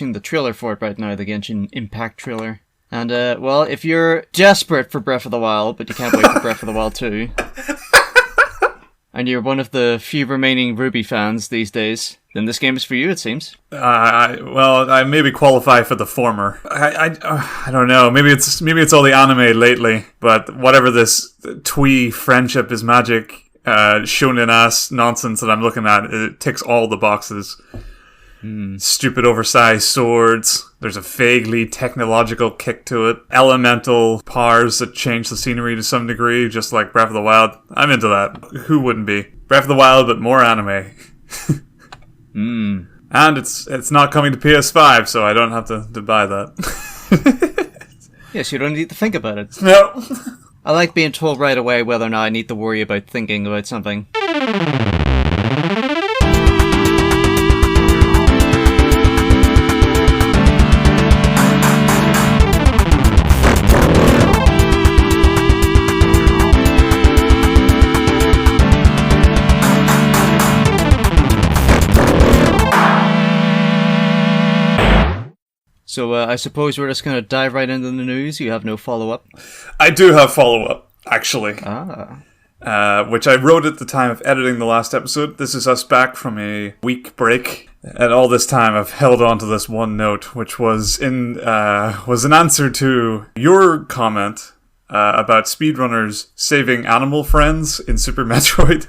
the trailer for it right now, the Genshin Impact trailer. And, well, if you're desperate for Breath of the Wild, but you can't wait for Breath of the Wild 2, and you're one of the few remaining Ruby fans these days, then this game is for you, it seems. I maybe qualify for the former. I don't know. Maybe it's all the anime lately, but whatever this twee friendship is magic, shonen ass nonsense that I'm looking at, it ticks all the boxes. Stupid oversized swords. There's a vaguely technological kick to it. Elemental powers that change the scenery to some degree, just like Breath of the Wild. I'm into that. Who wouldn't be? Breath of the Wild, but more anime. And it's not coming to PS5, so I don't have to buy that. Yes, you don't need to think about it. No. I like being told right away whether or not I need to worry about thinking about something. So I suppose we're just going to dive right into the news. You have no follow-up? I do have follow-up, actually. Which I wrote at the time of editing the last episode. This is us back from a week break. And all this time I've held on to this one note, which was an answer to your comment about speedrunners saving animal friends in Super Metroid.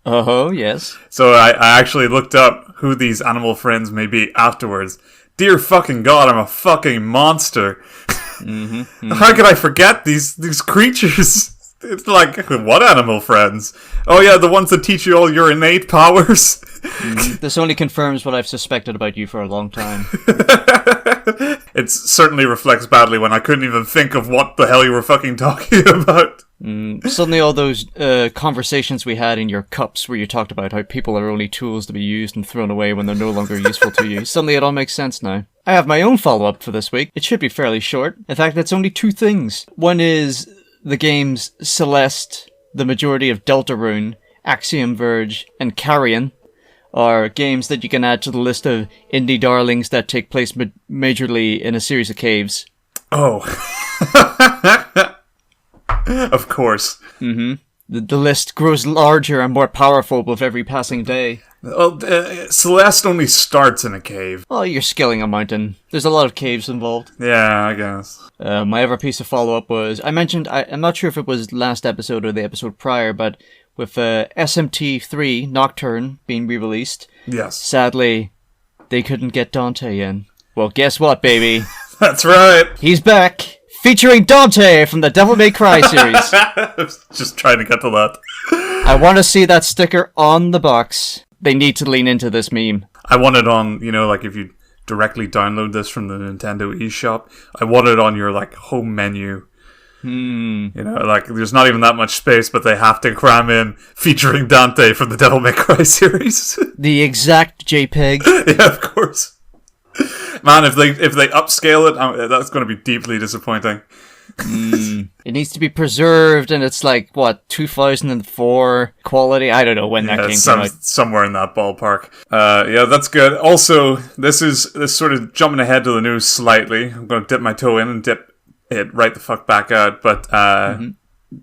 Oh, yes. So I actually looked up who these animal friends may be afterwards. Dear fucking God, I'm a fucking monster. How could I forget these creatures? It's like, what animal friends? Oh yeah, the ones that teach you all your innate powers. This only confirms what I've suspected about you for a long time. It certainly reflects badly when I couldn't even think of what the hell you were fucking talking about. Suddenly all those conversations we had in your cups where you talked about how people are only tools to be used and thrown away when they're no longer useful to you. Suddenly it all makes sense now. I have my own follow-up for this week. It should be fairly short. In fact, it's only two things. One is the games Celeste, the majority of Deltarune, Axiom Verge, and Carrion are games that you can add to the list of indie darlings that take place majorly in a series of caves. Oh. Of course. The list grows larger and more powerful with every passing day. Well, Celeste only starts in a cave. Oh, you're scaling a mountain. There's a lot of caves involved. Yeah, I guess. My other piece of follow-up was, I mentioned, I'm not sure if it was last episode or the episode prior, but with SMT3 Nocturne being re-released, yes, sadly, they couldn't get DANTE in. Well, guess what, baby? That's right. He's back, featuring DANTE from the Devil May Cry series. I was just trying to get to that. I want to see that sticker on the box. They need to lean into this meme. I want it on, like if you directly download this from the Nintendo eShop, I want it on your, home menu. There's not even that much space, but they have to cram in featuring DANTE from the Devil May Cry series. The exact JPEG. Yeah, of course. Man, if they upscale it, that's going to be deeply disappointing. It needs to be preserved, and it's 2004 quality. I don't know when that came out. Somewhere in that ballpark. Yeah, that's good. Also, this sort of jumping ahead to the news slightly. I'm going to dip my toe in and dip it right the fuck back out. But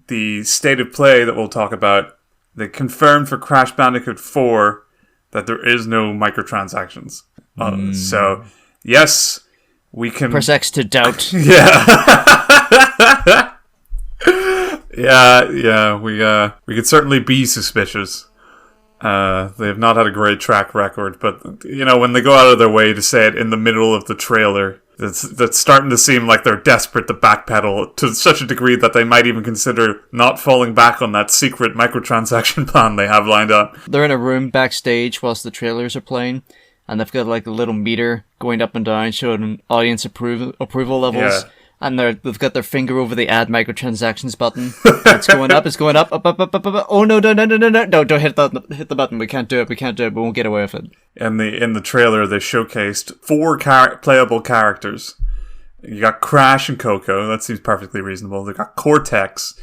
the state of play that we'll talk about, they confirmed for Crash Bandicoot 4 that there is no microtransactions. So, yes, we can... Press X to doubt. Yeah, we could certainly be suspicious. They have not had a great track record, but when they go out of their way to say it in the middle of the trailer, that's starting to seem like they're desperate to backpedal to such a degree that they might even consider not falling back on that secret microtransaction plan they have lined up. They're in a room backstage whilst the trailers are playing, and they've got a little meter going up and down showing audience approval levels. Yeah. And they've got their finger over the add microtransactions button. It's going up, up. Oh no, don't hit the button. We can't do it, we won't get away with it. In the trailer, they showcased 4 playable characters. You got Crash and Coco, that seems perfectly reasonable. They've got Cortex,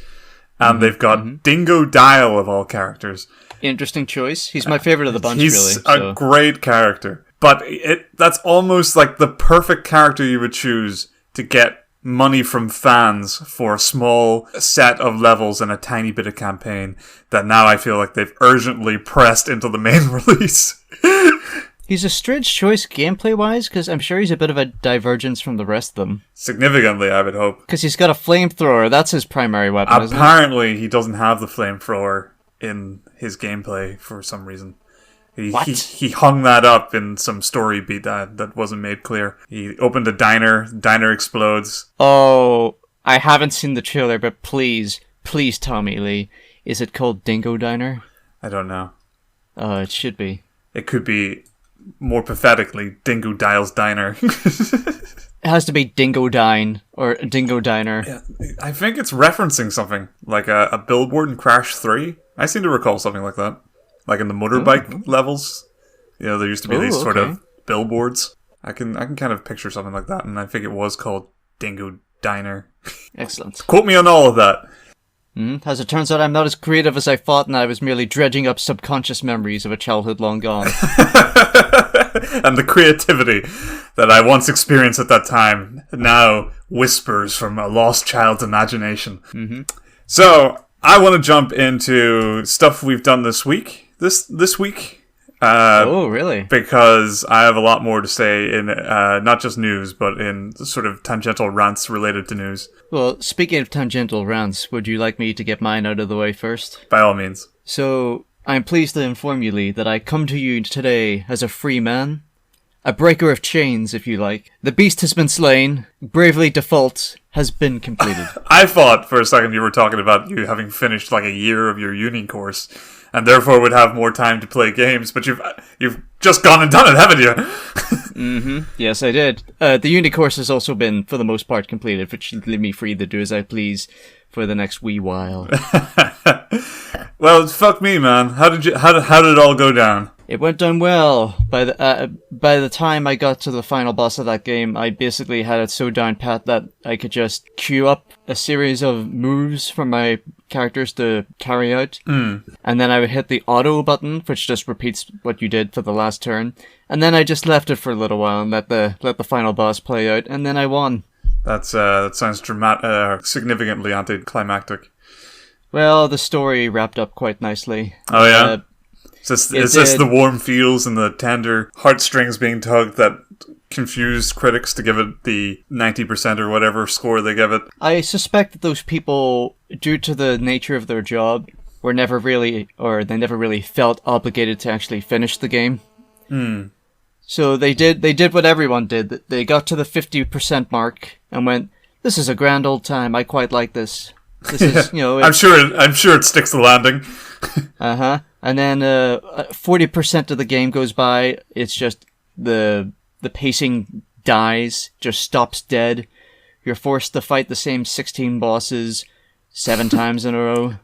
and they've got Dingo Dial of all characters. Interesting choice. He's my favorite of the bunch, He's really. He's a great character. But that's almost like the perfect character you would choose to get money from fans for a small set of levels and a tiny bit of campaign that now I feel like they've urgently pressed into the main release. He's a strange choice gameplay-wise, because I'm sure he's a bit of a divergence from the rest of them. Significantly, I would hope. Because he's got a flamethrower, that's his primary weapon, isn't it? Apparently, he doesn't have the flamethrower in his gameplay for some reason. He hung that up in some story beat that wasn't made clear. He opened a diner explodes. Oh, I haven't seen the trailer, but please tell me, Lee, is it called Dingo Diner? I don't know. It should be. It could be, more pathetically, Dingo Dial's Diner. It has to be Dingo Dine, or Dingo Diner. Yeah, I think it's referencing something, like a billboard in Crash 3. I seem to recall something like that. Like in the motorbike levels. You know, there used to be these sort of billboards. I can kind of picture something like that, and I think it was called Dingo Diner. Excellent. Quote me on all of that. As it turns out, I'm not as creative as I thought, and I was merely dredging up subconscious memories of a childhood long gone. And the creativity that I once experienced at that time now whispers from a lost child's imagination. Mm-hmm. So, I want to jump into stuff we've done this week. This week. Oh, really? Because I have a lot more to say in not just news, but in sort of tangential rants related to news. Well, speaking of tangential rants, would you like me to get mine out of the way first? By all means. So, I'm pleased to inform you, Lee, that I come to you today as a free man. A breaker of chains, if you like. The beast has been slain. Bravely Default has been completed. I thought for a second you were talking about you having finished like a year of your uni course, and therefore would have more time to play games, but you've just gone and done it, haven't you? Mm-hmm. Yes, I did. The uni course has also been, for the most part, completed, which should leave me free to do as I please for the next wee while. Well, fuck me, man. How did it all go down? It went down well. By the time I got to the final boss of that game, I basically had it so down pat that I could just queue up a series of moves for my characters to carry out, and then I would hit the auto button, which just repeats what you did for the last turn, and then I just left it for a little while and let the final boss play out, and then I won. That sounds significantly anticlimactic. Well, the story wrapped up quite nicely. Oh yeah. Is this the warm feels and the tender heartstrings being tugged that confused critics to give it the 90% or whatever score they give it? I suspect that those people, due to the nature of their job, they never really felt obligated to actually finish the game. So they did what everyone did. They got to the 50% mark and went, "This is a grand old time. I quite like this. This is, you know." I'm sure it sticks the landing. And then 40% of the game goes by. It's just the pacing dies, just stops dead. You're forced to fight the same 16 bosses 7 times in a row,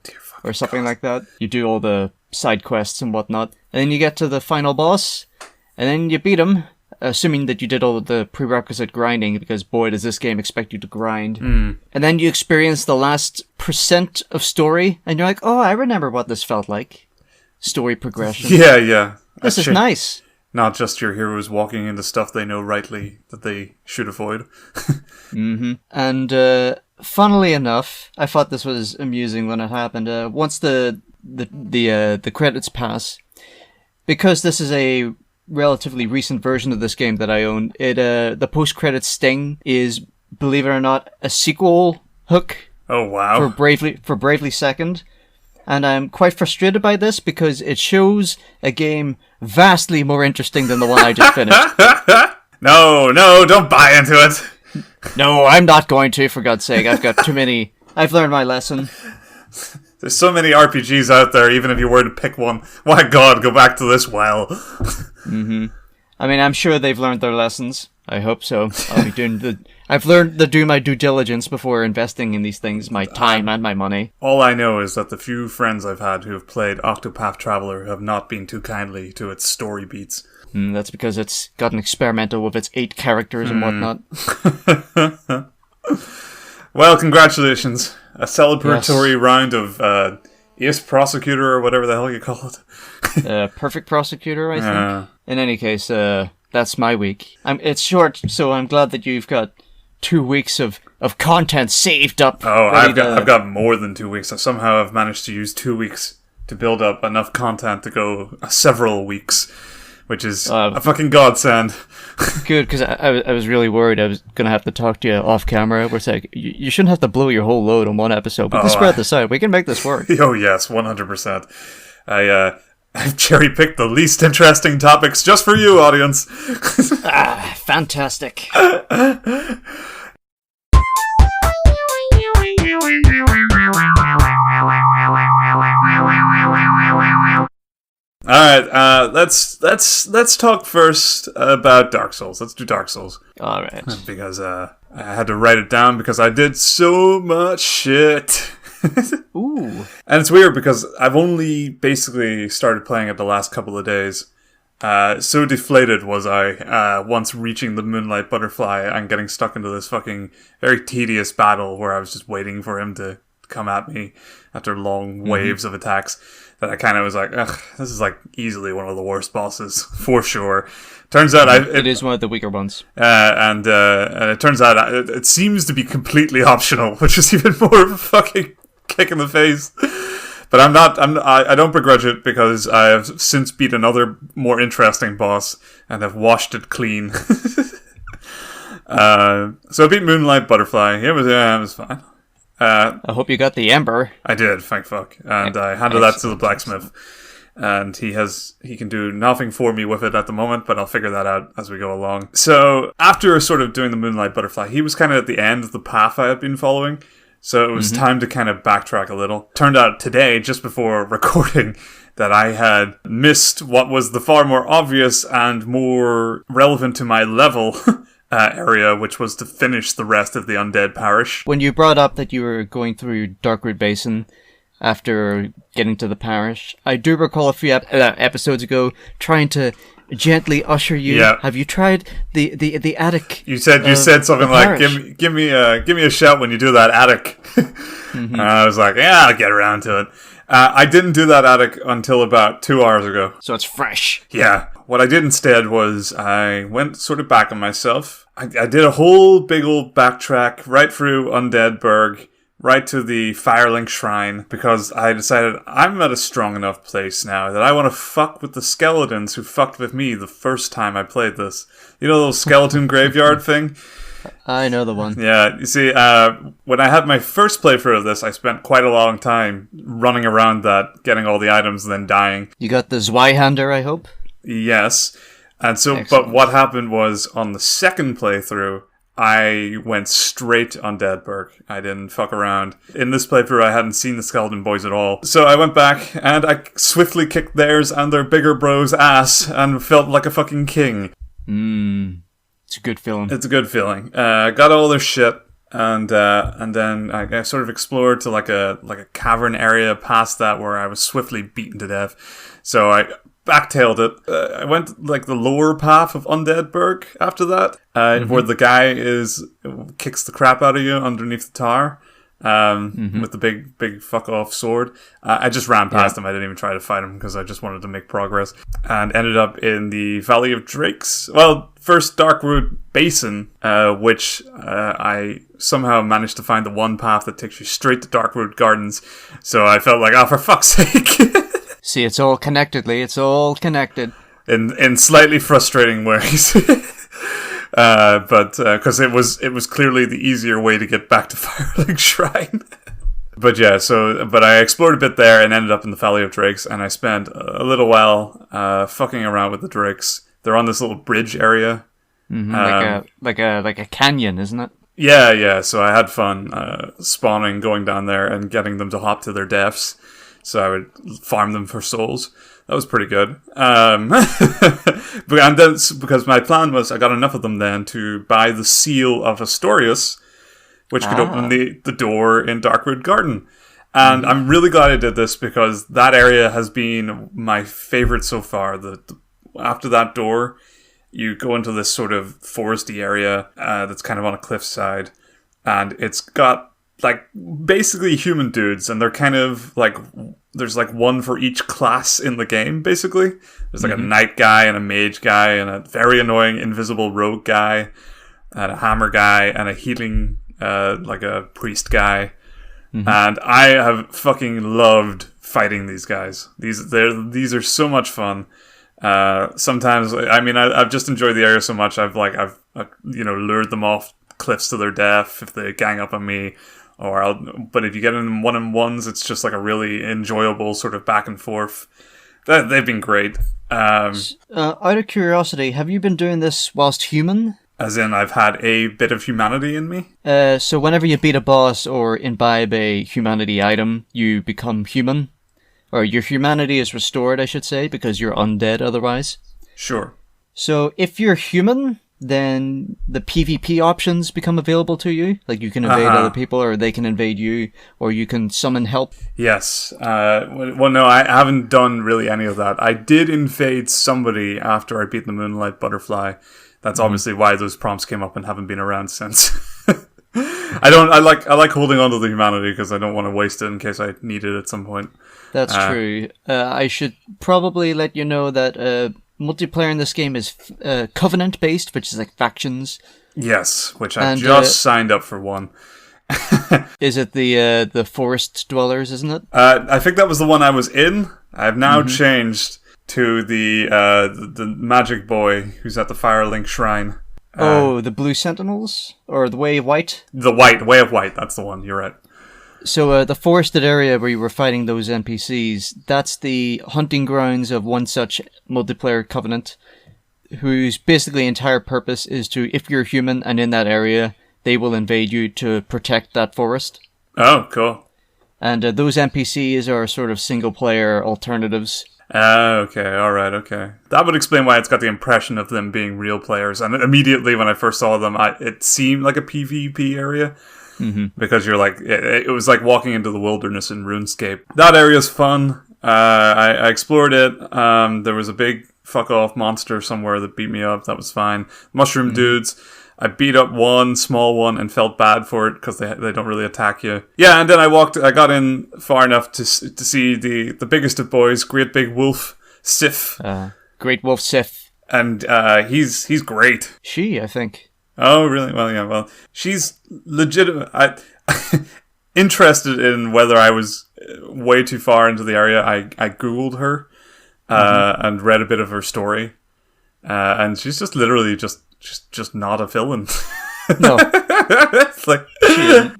or something like that. You do all the side quests and whatnot, and then you get to the final boss, and then you beat him, assuming that you did all of the prerequisite grinding, because boy, does this game expect you to grind. And then you experience the last % of story, and you're like, oh, I remember what this felt like. Story progression. Yeah. This is nice. Not just your heroes walking into stuff they know rightly that they should avoid. And funnily enough, I thought this was amusing when it happened. Once the credits pass, because this is a relatively recent version of this game that I own, the post-credits sting is, believe it or not, a sequel hook. Oh wow! For Bravely Second. And I'm quite frustrated by this because it shows a game vastly more interesting than the one I just finished. No, don't buy into it. No, I'm not going to, for God's sake. I've got too many. I've learned my lesson. There's so many RPGs out there, even if you were to pick one. My God, go back to this well. I mean, I'm sure they've learned their lessons. I hope so. I've learned to do my due diligence before investing in these things, my time and my money. All I know is that the few friends I've had who have played Octopath Traveler have not been too kindly to its story beats. That's because it's gotten experimental with its 8 characters and whatnot. Well, congratulations. A celebratory round of Ace Prosecutor or whatever the hell you call it. Perfect Prosecutor, I think. In any case, that That's my week. It's short, so I'm glad that you've got 2 weeks of content saved up. Oh, I've got more than 2 weeks. Somehow I've managed to use 2 weeks to build up enough content to go several weeks, which is a fucking godsend. Good, because I was really worried I was going to have to talk to you off camera. We're saying, you shouldn't have to blow your whole load on one episode. We can spread this out. We can make this work. Oh, yes, 100%. I've cherry-picked the least interesting topics just for you, audience. Fantastic. Alright, let's talk first about Dark Souls. Let's do Dark Souls. Alright. Because I had to write it down because I did so much shit. Ooh. And it's weird because I've only basically started playing it the last couple of days. So deflated was I once reaching the Moonlight Butterfly and getting stuck into this fucking very tedious battle where I was just waiting for him to come at me after long waves of attacks, that I kind of was like, ugh, this is like easily one of the worst bosses for sure. Turns out it is one of the weaker ones. And it turns out it seems to be completely optional, which is even more of a fucking kick in the face. But I don't begrudge it because I have since beat another more interesting boss and have washed it clean. So I beat Moonlight Butterfly. It was fine. I hope you got the ember. I did, thank fuck. And I handed that to the blacksmith. And he can do nothing for me with it at the moment, but I'll figure that out as we go along. So after sort of doing the Moonlight Butterfly, he was kind of at the end of the path I had been following. So it was time to kind of backtrack a little. Turned out today, just before recording, that I had missed what was the far more obvious and more relevant to my level area, which was to finish the rest of the Undead Parish. When you brought up that you were going through Darkroot Basin after getting to the parish, I do recall a few episodes ago trying to gently usher you. Yeah. Have you tried the attic? You said something like, "Give me a shout when you do that attic." And I was like, "Yeah, I'll get around to it." I didn't do that attic until about 2 hours ago. So it's fresh. Yeah. What I did instead was I went sort of back on myself. I did a whole big old backtrack right through Undeadburg, right to the Firelink Shrine, because I decided I'm at a strong enough place now that I want to fuck with the skeletons who fucked with me the first time I played this. You know, those skeleton graveyard thing? I know the one. Yeah, you see, when I had my first playthrough of this, I spent quite a long time running around that, getting all the items and then dying. You got the Zweihander, I hope? Yes. And so, Excellent. But what happened was, on the second playthrough, I went straight on Deadburg. I didn't fuck around. In this playthrough, I hadn't seen the Skeleton Boys at all. So I went back, and I swiftly kicked theirs and their bigger bro's ass, and felt like a fucking king. It's a good feeling. It's a good feeling. Got all their shit, and then I sort of explored to like a cavern area past that where I was swiftly beaten to death. So I backtailed it. I went like the lower path of Undeadburg after that, where the guy kicks the crap out of you underneath the tower. With the big fuck off sword. I just ran past him. I didn't even try to fight him because I just wanted to make progress, and ended up in the Valley of Drakes. Well, first Darkroot Basin, which I somehow managed to find the one path that takes you straight to Darkroot Gardens. So I felt like, oh, for fuck's sake. See, it's all connected, Lee. It's all connected. In slightly frustrating ways. But because it was clearly the easier way to get back to Firelink Shrine. But yeah, but I explored a bit there and ended up in the Valley of Drakes, and I spent a little while fucking around with the Drakes. They're on this little bridge area. Like a canyon, isn't it? Yeah. So I had fun spawning, going down there, and getting them to hop to their deaths. So I would farm them for souls. That was pretty good. And then, because my plan was, I got enough of them then to buy the Seal of Astorius, which could open the door in Darkroot Garden. And I'm really glad I did this because that area has been my favorite so far. After that door, you go into this sort of foresty area that's kind of on a cliffside, and it's got like basically human dudes, and they're kind of like there's like one for each class in the game, basically. There's like a knight guy and a mage guy and a very annoying invisible rogue guy and a hammer guy and a healing, like a priest guy. And I have fucking loved fighting these guys. These are so much fun. Sometimes, I mean, I've just enjoyed the area so much. I've lured them off cliffs to their death if they gang up on me. But if you get in one-on-ones, it's just like a really enjoyable sort of back and forth. They've been great. Out of curiosity, have you been doing this whilst human? As in, I've had a bit of humanity in me? So whenever you beat a boss or imbibe a humanity item, you become human. Or your humanity is restored, I should say, because you're undead otherwise. Sure. So if you're human, then the PvP options become available to you. Like you can invade other people, or they can invade you, or you can summon help. Yes. Well, no, I haven't done really any of that. I did invade somebody after I beat the Moonlight Butterfly. That's obviously why those prompts came up and haven't been around since. I like holding on to the humanity because I don't want to waste it in case I need it at some point. That's true. I should probably let you know that multiplayer in this game is covenant based, which is like factions. Yes, which I just signed up for one. Is it the forest dwellers, isn't it? I think that was the one I was in. I've now changed to the magic boy who's at the Firelink Shrine. The Blue Sentinels? Or the Way of White? The Way of White, that's the one, you're right. So the forested area where you were fighting those NPCs, that's the hunting grounds of one such multiplayer covenant, whose basically entire purpose is to, if you're human and in that area, they will invade you to protect that forest. Oh, cool. And those NPCs are sort of single-player alternatives. Okay, alright, okay. That would explain why it's got the impression of them being real players. And immediately when I first saw them, it seemed like a PvP area. Because you're like, it was like walking into the wilderness in RuneScape. That area's fun. I explored it. There was a big fuck-off monster somewhere that beat me up. That was fine. Mushroom dudes. I beat up one small one and felt bad for it because they don't really attack you. Yeah, and then I got in far enough to see the biggest of boys, Great Big Wolf Sif. Great Wolf Sif. And he's great. She, I think. Oh, really? Well, yeah, well, she's legitimate. Interested in whether I was way too far into the area, I Googled her and read a bit of her story. And she's just literally just not a villain. No. It's like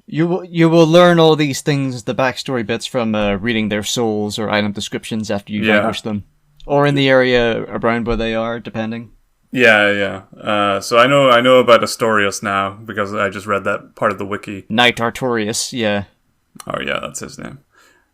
you will learn all these things, the backstory bits, from reading their souls or item descriptions after you vanquish them. Or in the area around where they are, depending. Yeah. So I know about Astorius now because I just read that part of the wiki. Knight Artorias, yeah. Oh yeah, that's his name.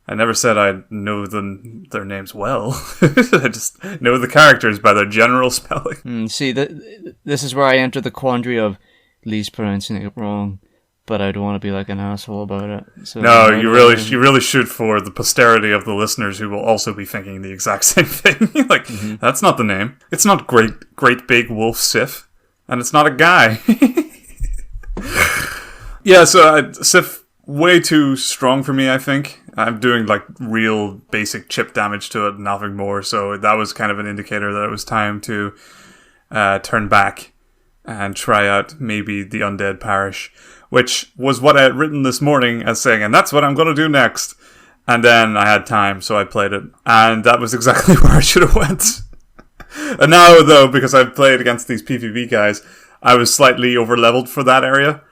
I never said I know their names well. I just know the characters by their general spelling. See, this is where I enter the quandary of Lee's pronouncing it wrong, but I don't want to be like an asshole about it. So no, you really should for the posterity of the listeners who will also be thinking the exact same thing. Like, that's not the name. It's not Great Big Wolf Sif, and it's not a guy. Yeah, so Sif, way too strong for me, I think. I'm doing like real basic chip damage to it, nothing more. So that was kind of an indicator that it was time to turn back and try out maybe the Undead Parish, which was what I had written this morning as saying, and that's what I'm going to do next. And then I had time, so I played it. And that was exactly where I should have went. And now, though, because I've played against these PvP guys, I was slightly over-leveled for that area.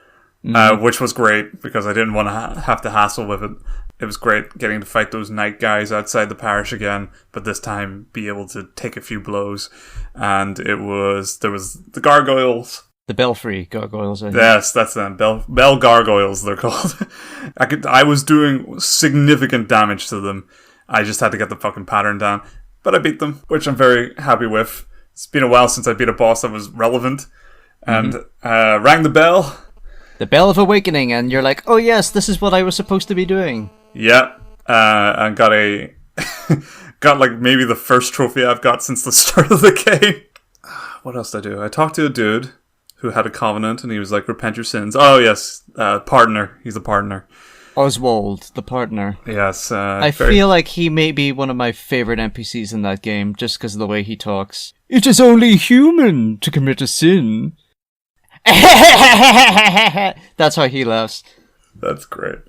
Which was great because I didn't want to have to hassle with it. It was great getting to fight those knight guys outside the parish again, but this time be able to take a few blows. And there was the gargoyles. The Belfry gargoyles, I think. Yes, that's them. Bell gargoyles, they're called. I was doing significant damage to them. I just had to get the fucking pattern down. But I beat them, which I'm very happy with. It's been a while since I beat a boss that was relevant. And rang the bell. The Bell of Awakening, and you're like, oh yes, this is what I was supposed to be doing. Yeah, and got got like maybe the first trophy I've got since the start of the game. What else did I do? I talked to a dude who had a covenant, and he was like, repent your sins. Oh yes, pardoner. He's a pardoner. Oswald, the partner. Yes. I feel like he may be one of my favorite NPCs in that game, just because of the way he talks. It is only human to commit a sin. That's how he laughs. That's great.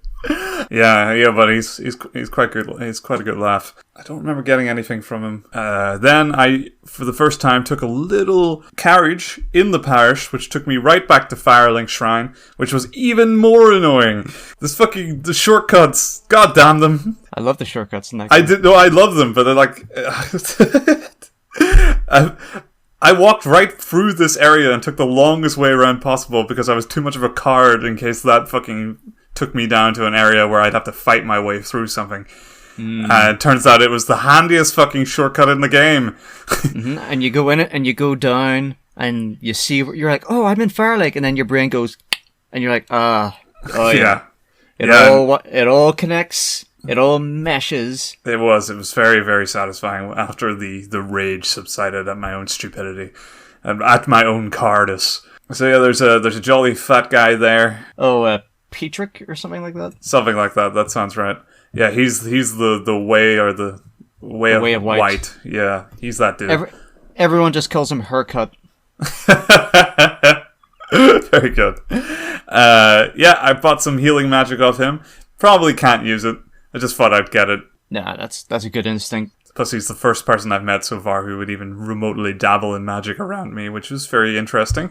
Yeah, but he's quite good. He's quite a good laugh. I don't remember getting anything from him. Then I, for the first time, took a little carriage in the parish, which took me right back to Firelink Shrine, which was even more annoying. The shortcuts, god damn them. I love the shortcuts in that game. I love them, but they're like, I walked right through this area and took the longest way around possible because I was too much of a card in case that fucking took me down to an area where I'd have to fight my way through something. It turns out it was the handiest fucking shortcut in the game. And you go in it and you go down and you see, you're like, oh, I'm in Firelink, and then your brain goes, and you're like, oh yeah. It all connects. It all meshes. It was very, very satisfying after the rage subsided at my own stupidity and at my own cowardice. So yeah, there's a jolly fat guy there. Oh, Petrick or something like that? Something like that. That sounds right. Yeah, he's the way, or the way of white. Yeah, he's that dude. Everyone just calls him Haircut. Very good. Yeah, I bought some healing magic off him. Probably can't use it. I just thought I'd get it. Nah, that's a good instinct. Plus, he's the first person I've met so far who would even remotely dabble in magic around me, which was very interesting.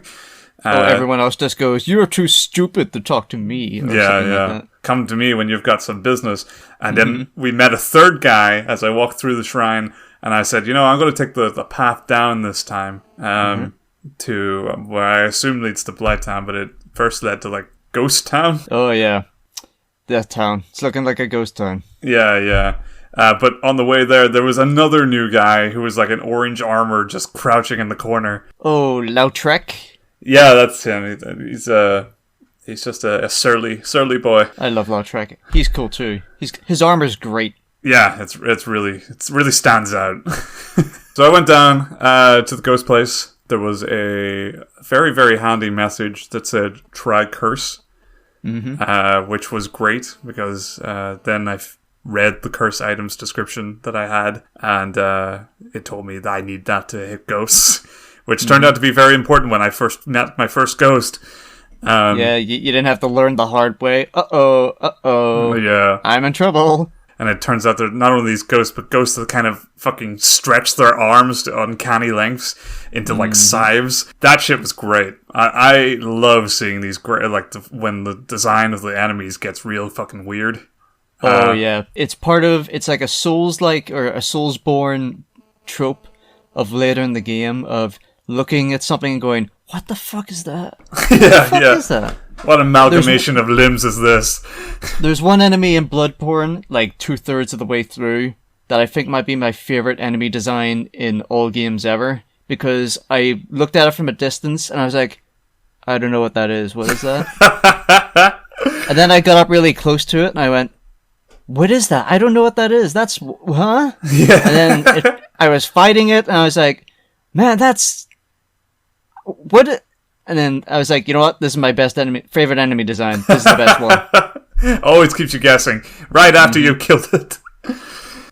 Everyone else just goes, you're too stupid to talk to me. Or yeah. like that. Come to me when you've got some business. And then we met a third guy as I walked through the shrine, and I said, I'm going to take the path down this time to where I assume leads to Blighttown, but it first led to, like, Ghost Town. Oh, yeah. That town. It's looking like a ghost town. Yeah. But on the way there was another new guy who was like an orange armor just crouching in the corner. Oh, Lautrec? Yeah, that's him. He's just a surly boy. I love Lautrec. He's cool too. His armor's great. Yeah, it really stands out. So I went down to the ghost place. There was a very, very handy message that said try curse. Which was great because then I read the curse items description that I had, and it told me that I need that to hit ghosts, which turned out to be very important when I first met my first ghost. Yeah, you didn't have to learn the hard way. Uh-oh. Yeah. I'm in trouble. And it turns out they're not only these ghosts, but ghosts that kind of fucking stretch their arms to uncanny lengths into, like, scythes. That shit was great. I love seeing these great, like, when the design of the enemies gets real fucking weird. Oh, yeah. It's like a Souls-like, or a Soulsborne trope of later in the game of looking at something and going, what the fuck is that? What the fuck is that? What amalgamation of limbs is this? There's one enemy in Bloodborne, like 2/3 of the way through, that I think might be my favorite enemy design in all games ever, because I looked at it from a distance and I was like, I don't know what that is. What is that? And then I got up really close to it and I went, what is that? I don't know what that is. That's, huh? Yeah. And then I was fighting it and I was like, man, that's... What... And then I was like, you know what? This is my favorite enemy design. This is the best one. Always keeps you guessing. Right after you killed it.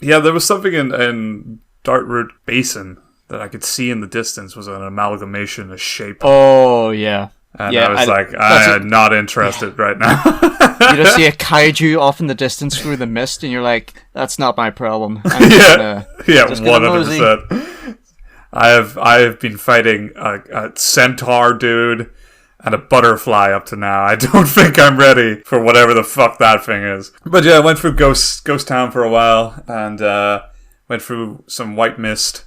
Yeah, there was something in Dartroot Basin that I could see in the distance was an amalgamation, a shape. Oh, yeah. And yeah, I am not interested right now. You just see a kaiju off in the distance through the mist, and you're like, that's not my problem. Yeah, 100%. I have been fighting a centaur dude and a butterfly up to now. I don't think I'm ready for whatever the fuck that thing is. But yeah, I went through Ghost Town for a while and went through some white mist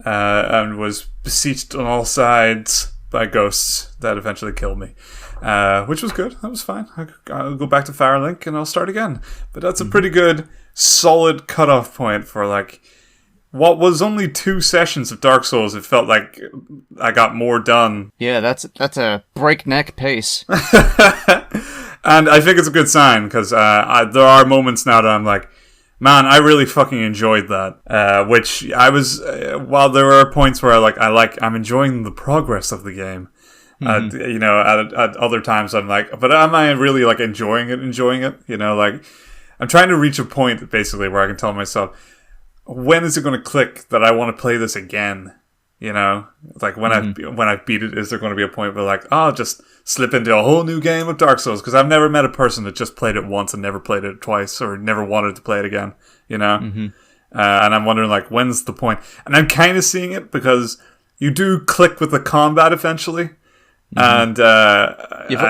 and was besieged on all sides by ghosts that eventually killed me. Which was good. That was fine. I'll go back to Firelink and I'll start again. But that's a pretty good, solid cutoff point for like... what was only 2 sessions of Dark Souls, it felt like I got more done. Yeah, that's a breakneck pace. And I think it's a good sign, because there are moments now that I'm like, man, I really fucking enjoyed that. Which I was, while there are points where I'm enjoying the progress of the game, At other times I'm like, but am I really like enjoying it? Like I'm trying to reach a point basically where I can tell myself, when is it going to click that I want to play this again? Like when I beat it, is there going to be a point where like, I'll just slip into a whole new game of Dark Souls? Because I've never met a person that just played it once and never played it twice or never wanted to play it again, And I'm wondering like, when's the point? And I'm kind of seeing it because you do click with the combat eventually. And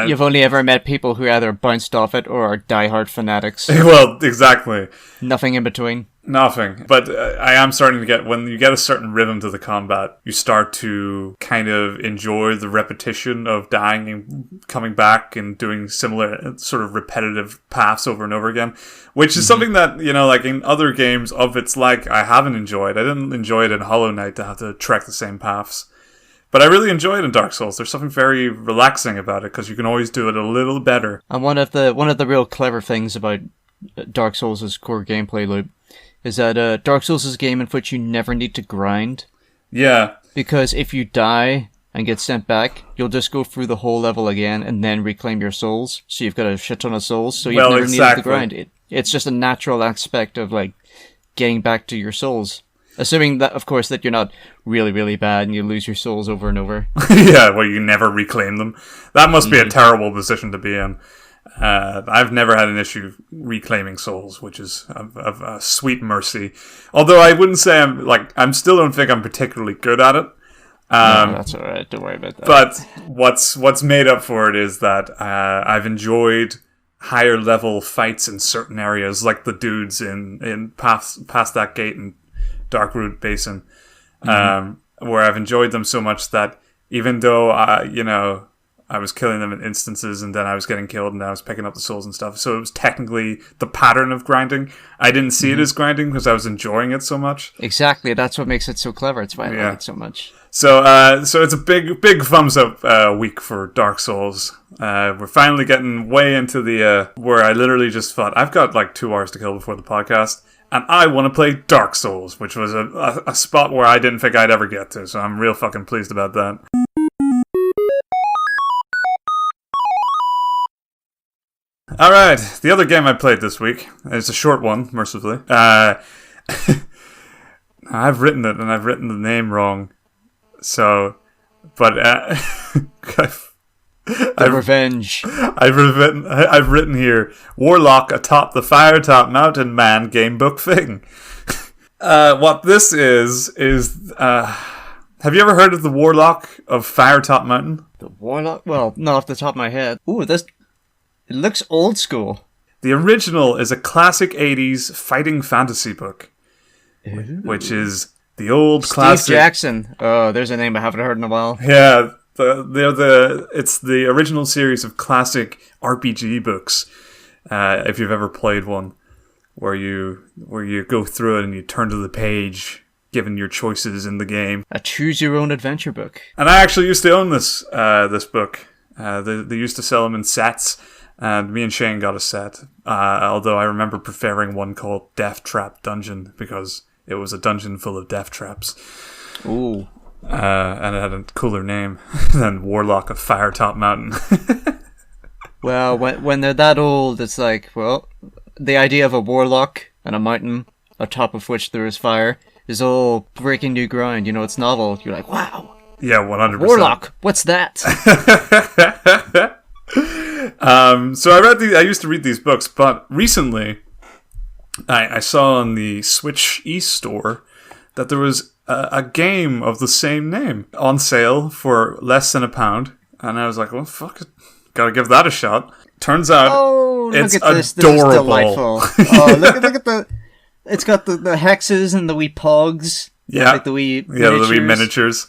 you've only ever met people who either bounced off it or are diehard fanatics. Well, exactly. Nothing in between. Nothing. But I am starting to get, when you get a certain rhythm to the combat, you start to kind of enjoy the repetition of dying and coming back and doing similar sort of repetitive paths over and over again, which is something that, like in other games of its like, I haven't enjoyed. I didn't enjoy it in Hollow Knight to have to trek the same paths. But I really enjoy it in Dark Souls. There's something very relaxing about it because you can always do it a little better. And one of the real clever things about Dark Souls' core gameplay loop is that Dark Souls is a game in which you never need to grind. Yeah. Because if you die and get sent back, you'll just go through the whole level again and then reclaim your souls. So you've got a shit ton of souls, so you've never needed to grind. It's just a natural aspect of like getting back to your souls. Assuming that, of course, that you're not really, really bad and you lose your souls over and over. Yeah, well, you never reclaim them. That must be a terrible position to be in. I've never had an issue reclaiming souls, which is a sweet mercy. Although I wouldn't say I still don't think I'm particularly good at it. No, that's alright, don't worry about that. But what's made up for it is that I've enjoyed higher level fights in certain areas, like the dudes in past that gate in Darkroot Basin, where I've enjoyed them so much that even though I was killing them in instances and then I was getting killed and I was picking up the souls and stuff, so it was technically the pattern of grinding. I didn't see it as grinding because I was enjoying it so much. Exactly, that's what makes it so clever. It's why I like it so much. So it's a big thumbs up week for Dark Souls. We're finally getting way into the where I literally just thought, I've got like 2 hours to kill before the podcast, and I want to play Dark Souls, which was a spot where I didn't think I'd ever get to, so I'm real fucking pleased about that. Alright, the other game I played this week, it's a short one, mercifully. I've written it, and I've written the name wrong, so, but, Revenge. I've written here, Warlock atop the Firetop Mountain Man gamebook thing. What this is, have you ever heard of the Warlock of Firetop Mountain? The Warlock? Well, not off the top of my head. Ooh, it looks old school. The original is a classic 80s fighting fantasy book, which is the old classic... Steve Jackson. Oh, there's a name I haven't heard in a while. Yeah, it's the original series of classic RPG books. If you've ever played one, where you go through it and you turn to the page, given your choices in the game. A choose your own adventure book. And I actually used to own this book. They used to sell them in sets, and me and Shane got a set. Although I remember preferring one called Death Trap Dungeon because it was a dungeon full of death traps. Ooh. And it had a cooler name than Warlock of Firetop Mountain. Well, when they're that old, it's like, well, the idea of a warlock and a mountain atop of which there is fire is all breaking new ground. It's novel. You're like, wow. Yeah, 100%. Warlock, what's that? So I used to read these books, but recently I saw on the Switch eStore that there was a game of the same name on sale for less than £1, and I was like, well, fuck it, gotta give that a shot. Turns out, it's look at this. Adorable. This is delightful. Oh, look at the. It's got the hexes and the wee pogs. Yeah, like the wee miniatures. The wee miniatures.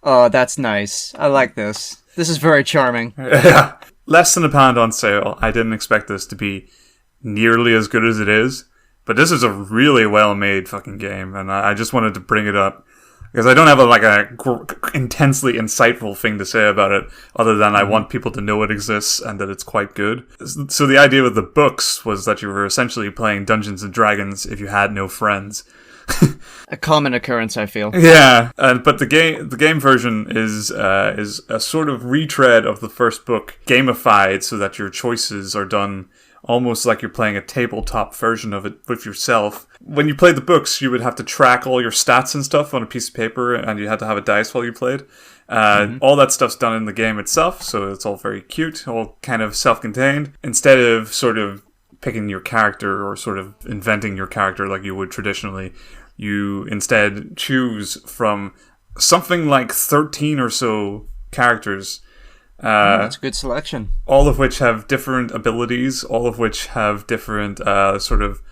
Oh, that's nice. I like this. This is very charming. Yeah, less than £1 on sale. I didn't expect this to be nearly as good as it is. But this is a really well-made fucking game, and I just wanted to bring it up because I don't have a intensely insightful thing to say about it, other than I want people to know it exists and that it's quite good. So the idea with the books was that you were essentially playing Dungeons and Dragons if you had no friends. A common occurrence, I feel. Yeah, but the game version is a sort of retread of the first book, gamified so that your choices are done almost like you're playing a tabletop version of it with yourself. When you played the books, you would have to track all your stats and stuff on a piece of paper, and you had to have a dice while you played. All that stuff's done in the game itself, so it's all very cute, all kind of self-contained. Instead of sort of picking your character or sort of inventing your character like you would traditionally, you instead choose from something like 13 or so characters. That's a good selection. All of which have different abilities, all of which have different sort of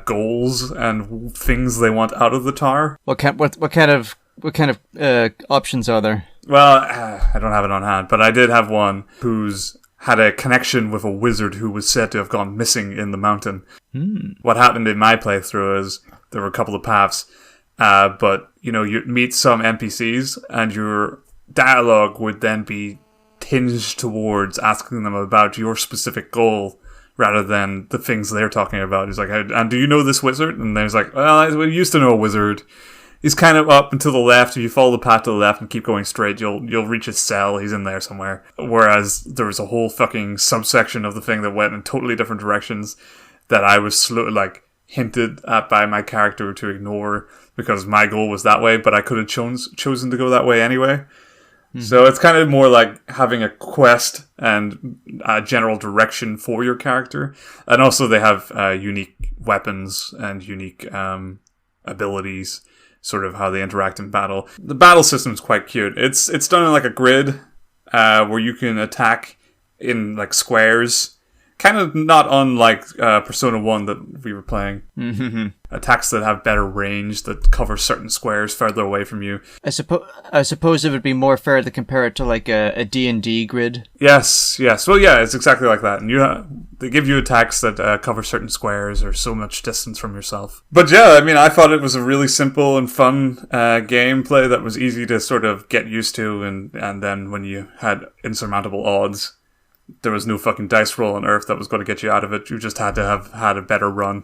goals and things they want out of the tower. What kind of options are there? Well, I don't have it on hand, but I did have one who's had a connection with a wizard who was said to have gone missing in the mountain. What happened in my playthrough is there were a couple of paths, but you meet some NPCs and your dialogue would then be tinged towards asking them about your specific goal rather than the things they're talking about. He's like, and do you know this wizard? And there's like, well, I used to know a wizard. He's kind of up and to the left. If you follow the path to the left and keep going straight, you'll reach his cell. He's in there somewhere. Whereas there was a whole fucking subsection of the thing that went in totally different directions that I was hinted at by my character to ignore because my goal was that way, but I could have chosen to go that way anyway. So it's kind of more like having a quest and a general direction for your character. And also they have unique weapons and unique abilities, sort of how they interact in battle. The battle system is quite cute. It's done in like a grid where you can attack in like squares. Kind of not unlike Persona 1 that we were playing. Mm-hmm. Attacks that have better range, that cover certain squares further away from you. I suppose it would be more fair to compare it to like a D&D grid. Yes. Well, yeah, it's exactly like that. And they give you attacks that cover certain squares or so much distance from yourself. But yeah, I mean, I thought it was a really simple and fun gameplay that was easy to sort of get used to. And then when you had insurmountable odds, there was no fucking dice roll on Earth that was going to get you out of it. You just had to have had a better run.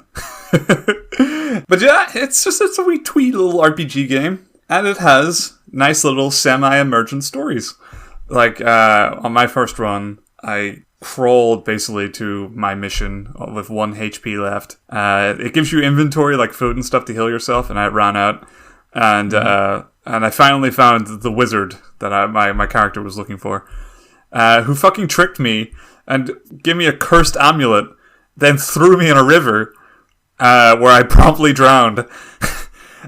But yeah, it's a wee twee little RPG game. And it has nice little semi-emergent stories. Like, on my first run, I crawled basically to my mission with 1 HP left. It gives you inventory, like food and stuff to heal yourself, and I ran out. And I finally found the wizard that my character was looking for. Who fucking tricked me and gave me a cursed amulet, then threw me in a river, where I promptly drowned.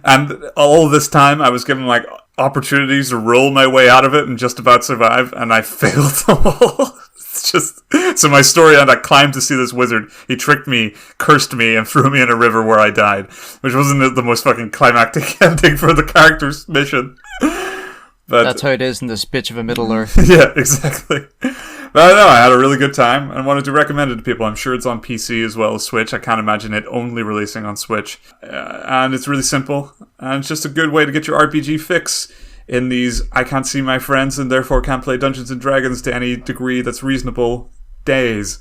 And all this time I was given like opportunities to roll my way out of it and just about survive, and I failed them all. It's just, so my story, and I climbed to see this wizard. He tricked me, cursed me, and threw me in a river where I died, which wasn't the most fucking climactic ending for the character's mission. But that's how it is in this bitch of a Middle-earth. Yeah, exactly. But I don't know, I had a really good time and wanted to recommend it to people. I'm sure it's on PC as well as Switch. I can't imagine it only releasing on Switch. And it's really simple. And it's just a good way to get your RPG fix in these I can't see my friends and therefore can't play Dungeons & Dragons to any degree that's reasonable days.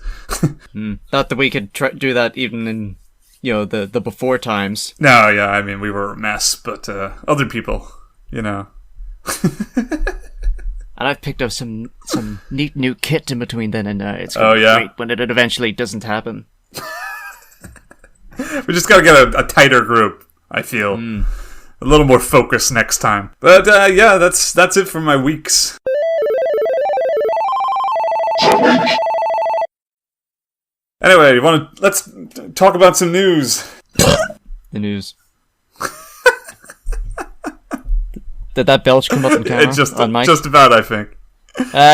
Not that we could do that even in, the before times. No, yeah, I mean, we were a mess, but other people, And I've picked up some neat new kit in between then and now. It's going to be great when it eventually doesn't happen. We just gotta get a tighter group, I feel. A little more focus next time. But yeah, that's it for my weeks. Anyway, let's talk about some news. The news. Did that belch come up in camera? On mic? Just about, I think.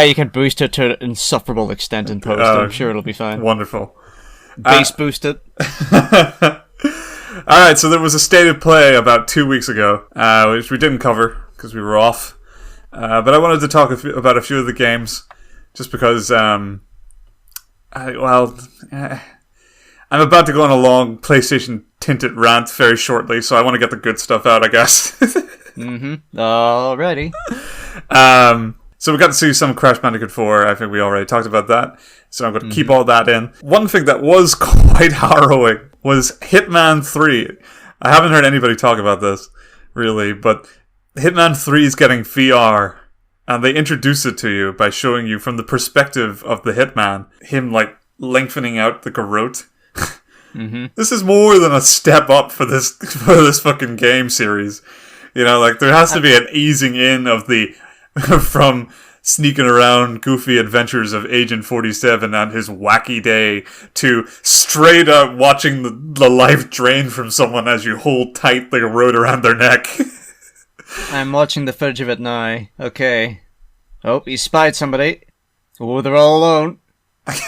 You can boost it to an insufferable extent in post. I'm sure it'll be fine. Wonderful. Bass boost it. Alright, so there was a state of play about 2 weeks ago, which we didn't cover because we were off. But I wanted to talk about a few of the games, just because, I'm about to go on a long PlayStation tinted rant very shortly, so I want to get the good stuff out, I guess. Alrighty. So we got to see some Crash Bandicoot 4. I think we already talked about that. So I'm going to keep all that in. One thing that was quite harrowing was Hitman 3. I haven't heard anybody talk about this, really, but Hitman 3 is getting VR, and they introduce it to you by showing you from the perspective of the Hitman, him, like, lengthening out the garrote. Mm-hmm. This is more than a step up for this fucking game series. You know, like, there has to be an easing in of the... from sneaking around goofy adventures of Agent 47 and his wacky day to straight up watching the life drain from someone as you hold tight the rope around their neck. I'm watching the footage of it now. Okay. Oh, he spied somebody. Oh, they're all alone.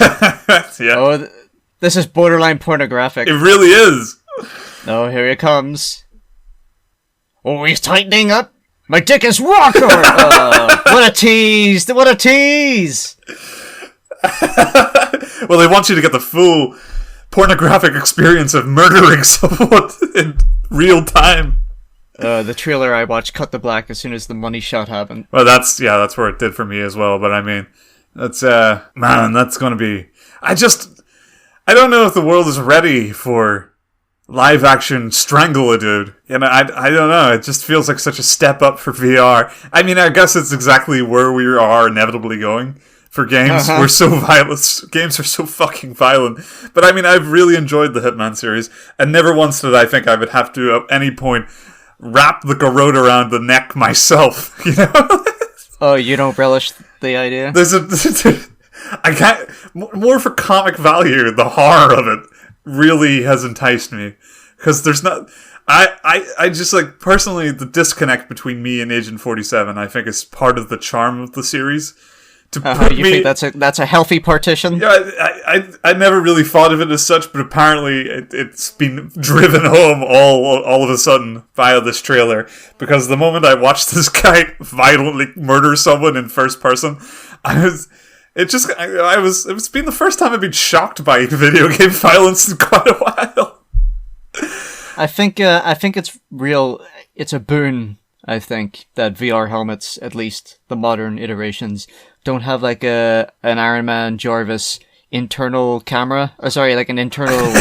Yeah. Oh, this is borderline pornographic. It really is. Oh, here he comes. Oh, he's tightening up. My dick is raw. What a tease! What a tease! Well, they want you to get the full pornographic experience of murdering someone in real time. The trailer I watched cut to black as soon as the money shot happened. Well, that's where it did for me as well. But I mean, that's that's going to be. I don't know if the world is ready for live action strangle a dude. And I don't know. It just feels like such a step up for VR. I mean, I guess it's exactly where we are inevitably going for games. We're so violent. Games are so fucking violent. But I mean, I've really enjoyed the Hitman series, and never once did I think I would have to, at any point, wrap the garrote around the neck myself. You know? Oh, you don't relish the idea? I can't. More for comic value, the horror of it really has enticed me, because there's not. I just, like, personally, the disconnect between me and Agent 47, I think, is part of the charm of the series. To put you think that's a healthy partition? Yeah, I never really thought of it as such, but apparently it's been driven home all of a sudden via this trailer, because the moment I watched this guy violently murder someone in first person, it's been the first time I've been shocked by video game violence in quite a while. I think it's real. It's a boon. I think that VR helmets, at least the modern iterations, don't have like an Iron Man Jarvis internal camera. Or sorry, like an internal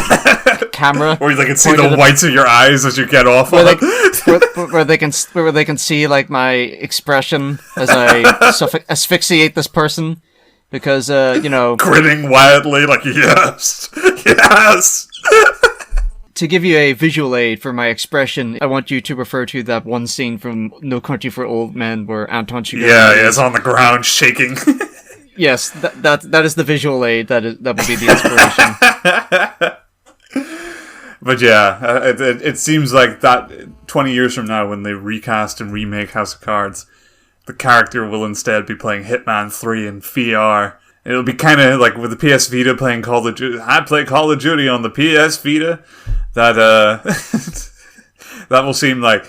camera where you can see the whites of your eyes as you get off on it. Where they can see like my expression as I asphyxiate this person. Because, grinning wildly, like, yes! Yes! To give you a visual aid for my expression, I want you to refer to that one scene from No Country for Old Men where Anton Chigurh... Yeah, it's on the ground, shaking. Yes, that is the visual aid, that will be the inspiration. But yeah, it seems like that 20 years from now, when they recast and remake House of Cards, the character will instead be playing Hitman 3 in VR. It'll be kind of like with the PS Vita playing Call of Duty. I play Call of Duty on the PS Vita. That that will seem like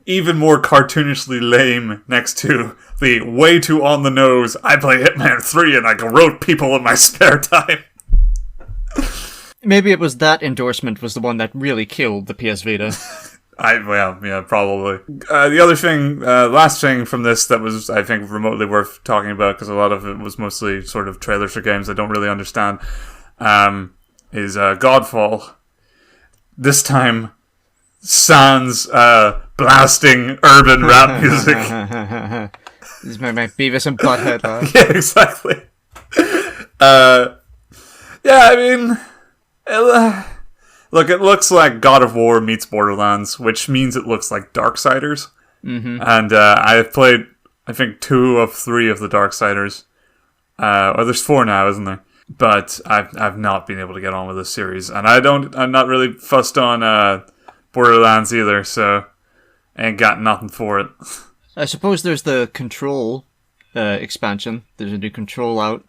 even more cartoonishly lame next to the way too on the nose, I play Hitman 3 and I garrote people in my spare time. Maybe it was that endorsement was the one that really killed the PS Vita. Probably. The other thing, last thing from this that was, I think, remotely worth talking about, because a lot of it was mostly sort of trailers for games I don't really understand, is Godfall. This time, sans blasting urban rap music. This is my Beavis and Butthead. Yeah, exactly. I mean... Look, it looks like God of War meets Borderlands, which means it looks like Darksiders. Mm-hmm. And I've played, I think, 2 of 3 of the Darksiders. There's 4 now, isn't there? But I've not been able to get on with this series, and I'm not really fussed on Borderlands either, so I ain't got nothing for it. I suppose there's the Control expansion. There's a new Control out.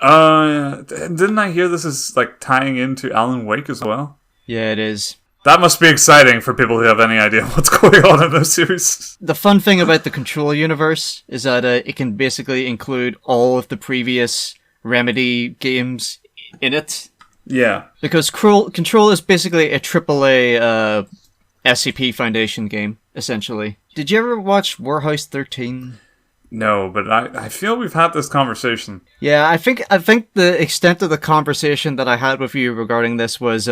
Didn't I hear this is like tying into Alan Wake as well? Yeah, it is. That must be exciting for people who have any idea what's going on in those series. The fun thing about the Control universe is that it can basically include all of the previous Remedy games in it. Yeah. Because Control is basically a AAA SCP Foundation game, essentially. Did you ever watch Warhouse 13? No, but I feel we've had this conversation. Yeah, I think the extent of the conversation that I had with you regarding this was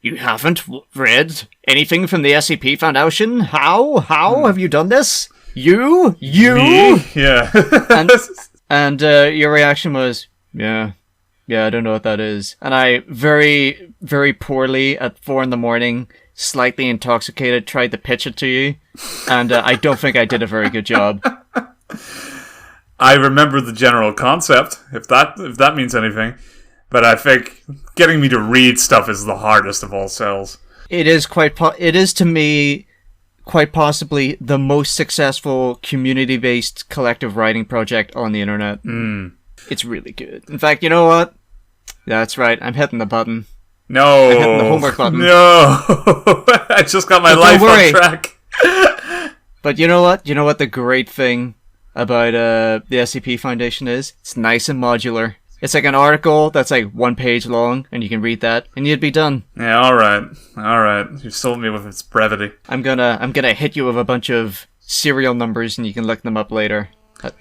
You haven't read anything from the SCP Foundation? How have you done this? You? Me? Yeah. and your reaction was, yeah, I don't know what that is. And I very, very poorly at 4 a.m, slightly intoxicated, tried to pitch it to you. And I don't think I did a very good job. I remember the general concept, if that means anything. But I think getting me to read stuff is the hardest of all sells. It is to me quite possibly the most successful community-based collective writing project on the internet. It's really good. In fact, you know what? That's right. I'm hitting the button. No. I'm hitting the homework button. No. I just got my life on track. But you know what? You know what the great thing about the SCP Foundation is? It's nice and modular. It's like an article that's like 1 page long, and you can read that, and you'd be done. Yeah, all right. You sold me with its brevity. I'm gonna hit you with a bunch of serial numbers, and you can look them up later.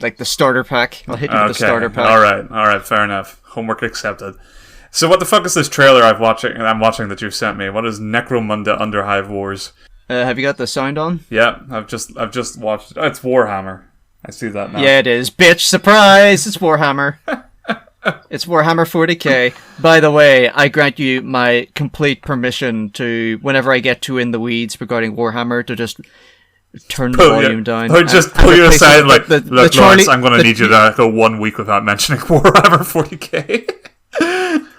Like the starter pack. I'll hit you with the starter pack. All right, fair enough. Homework accepted. So what the fuck is this trailer I'm watching that you sent me? What is Necromunda Underhive Wars? Have you got the sound on? Yeah, I've just watched it. Oh, it's Warhammer. I see that now. Yeah, it is. Bitch, surprise! It's Warhammer. It's Warhammer 40k. By the way, I grant you my complete permission to, whenever I get too in the weeds regarding Warhammer, to just turn the volume down. Or just pull you aside like, look, Lawrence, Charlie, I'm going to need you to go 1 week without mentioning Warhammer 40k.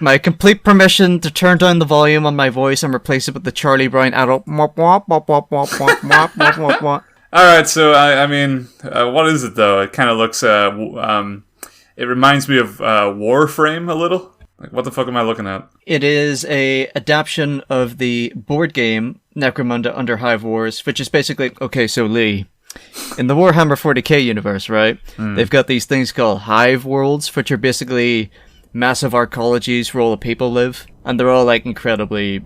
My complete permission to turn down the volume on my voice and replace it with the Charlie Brown adult. Alright, so, I mean, what is it, though? It kind of looks, it reminds me of Warframe a little. Like, what the fuck am I looking at? It is a adaptation of the board game Necromunda Underhive Wars, which is basically... Okay, so Lee, in the Warhammer 40k universe, right? They've got these things called hive worlds, which are basically massive arcologies where all the people live. And they're all, like, incredibly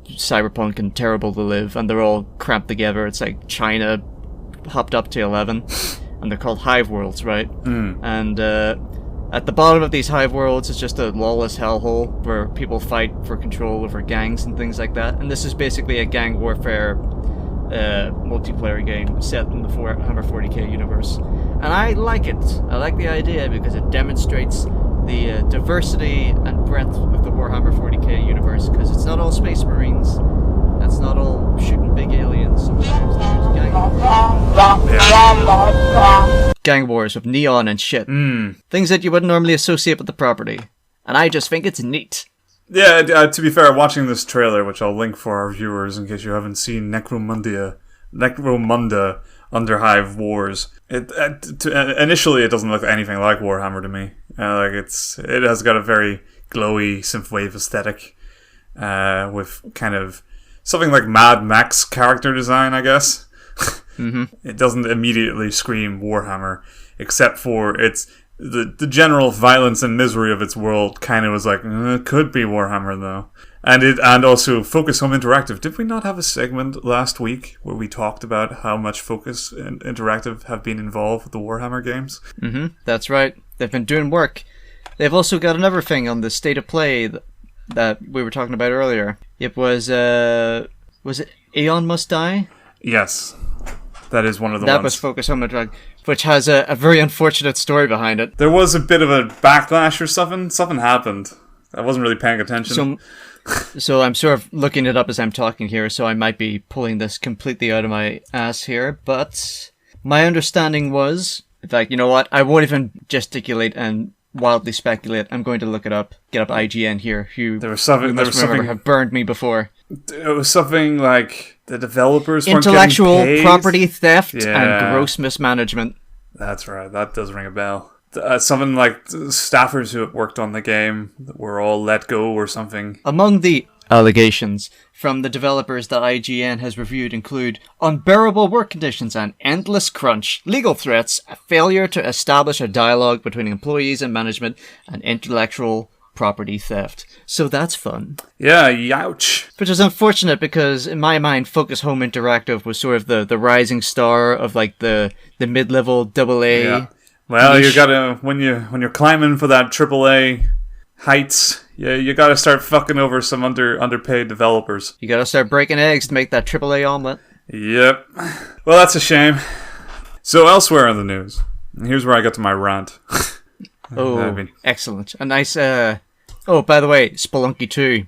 cyberpunk and terrible to live. And they're all cramped together. It's like China hopped up to 11. And they're called hive worlds, right? And at the bottom of these hive worlds is just a lawless hellhole where people fight for control over gangs and things like that. And this is basically a gang warfare multiplayer game set in the Warhammer 40k universe. And I like it. I like the idea because it demonstrates the diversity and breadth of the Warhammer 40k universe, because it's not all space marines. That's not all shooting big aliens. Sometimes there's gang wars with neon and shit. Things that you wouldn't normally associate with the property. And I just think it's neat. Yeah, to be fair, watching this trailer, which I'll link for our viewers in case you haven't seen Necromunda Underhive Wars. Initially, it doesn't look anything like Warhammer to me. It has got a very glowy synthwave aesthetic, with kind of something like Mad Max character design, I guess. It doesn't immediately scream Warhammer, except for its the general violence and misery of its world. Kind of was like, it could be Warhammer though. And also Focus Home Interactive. Did we not have a segment last week where we talked about how much Focus and Interactive have been involved with the Warhammer games? That's right. They've been doing work. They've also got another thing on the State of Play that we were talking about earlier. It was it Aeon Must Die? Yes. That is one of the ones. That was Focus Home Interactive, which has a very unfortunate story behind it. There was a bit of a backlash or something. Something happened. I wasn't really paying attention. So I'm sort of looking it up as I'm talking here, so I might be pulling this completely out of my ass here, but my understanding was... In fact, you know what? I won't even gesticulate and wildly speculate. I'm going to look it up. Get up IGN here. There was something have burned me before. It was something like the developers intellectual weren't getting paid. Property theft and gross mismanagement. That's right. That does ring a bell. Something like staffers who worked on the game were all let go or something. Among the allegations from the developers that IGN has reviewed include unbearable work conditions and endless crunch, legal threats, a failure to establish a dialogue between employees and management, and intellectual property theft. So that's fun. Yeah, youch. Which is unfortunate because, in my mind, Focus Home Interactive was sort of the rising star of like the mid-level AA. Yeah. Well, you gotta when you're climbing for that AAA heights, Yeah, you gotta start fucking over some underpaid developers. You gotta start breaking eggs to make that AAA omelet. Yep. Well, that's a shame. So elsewhere in the news, here's where I got to my rant. Excellent. A nice, oh, by the way, Spelunky 2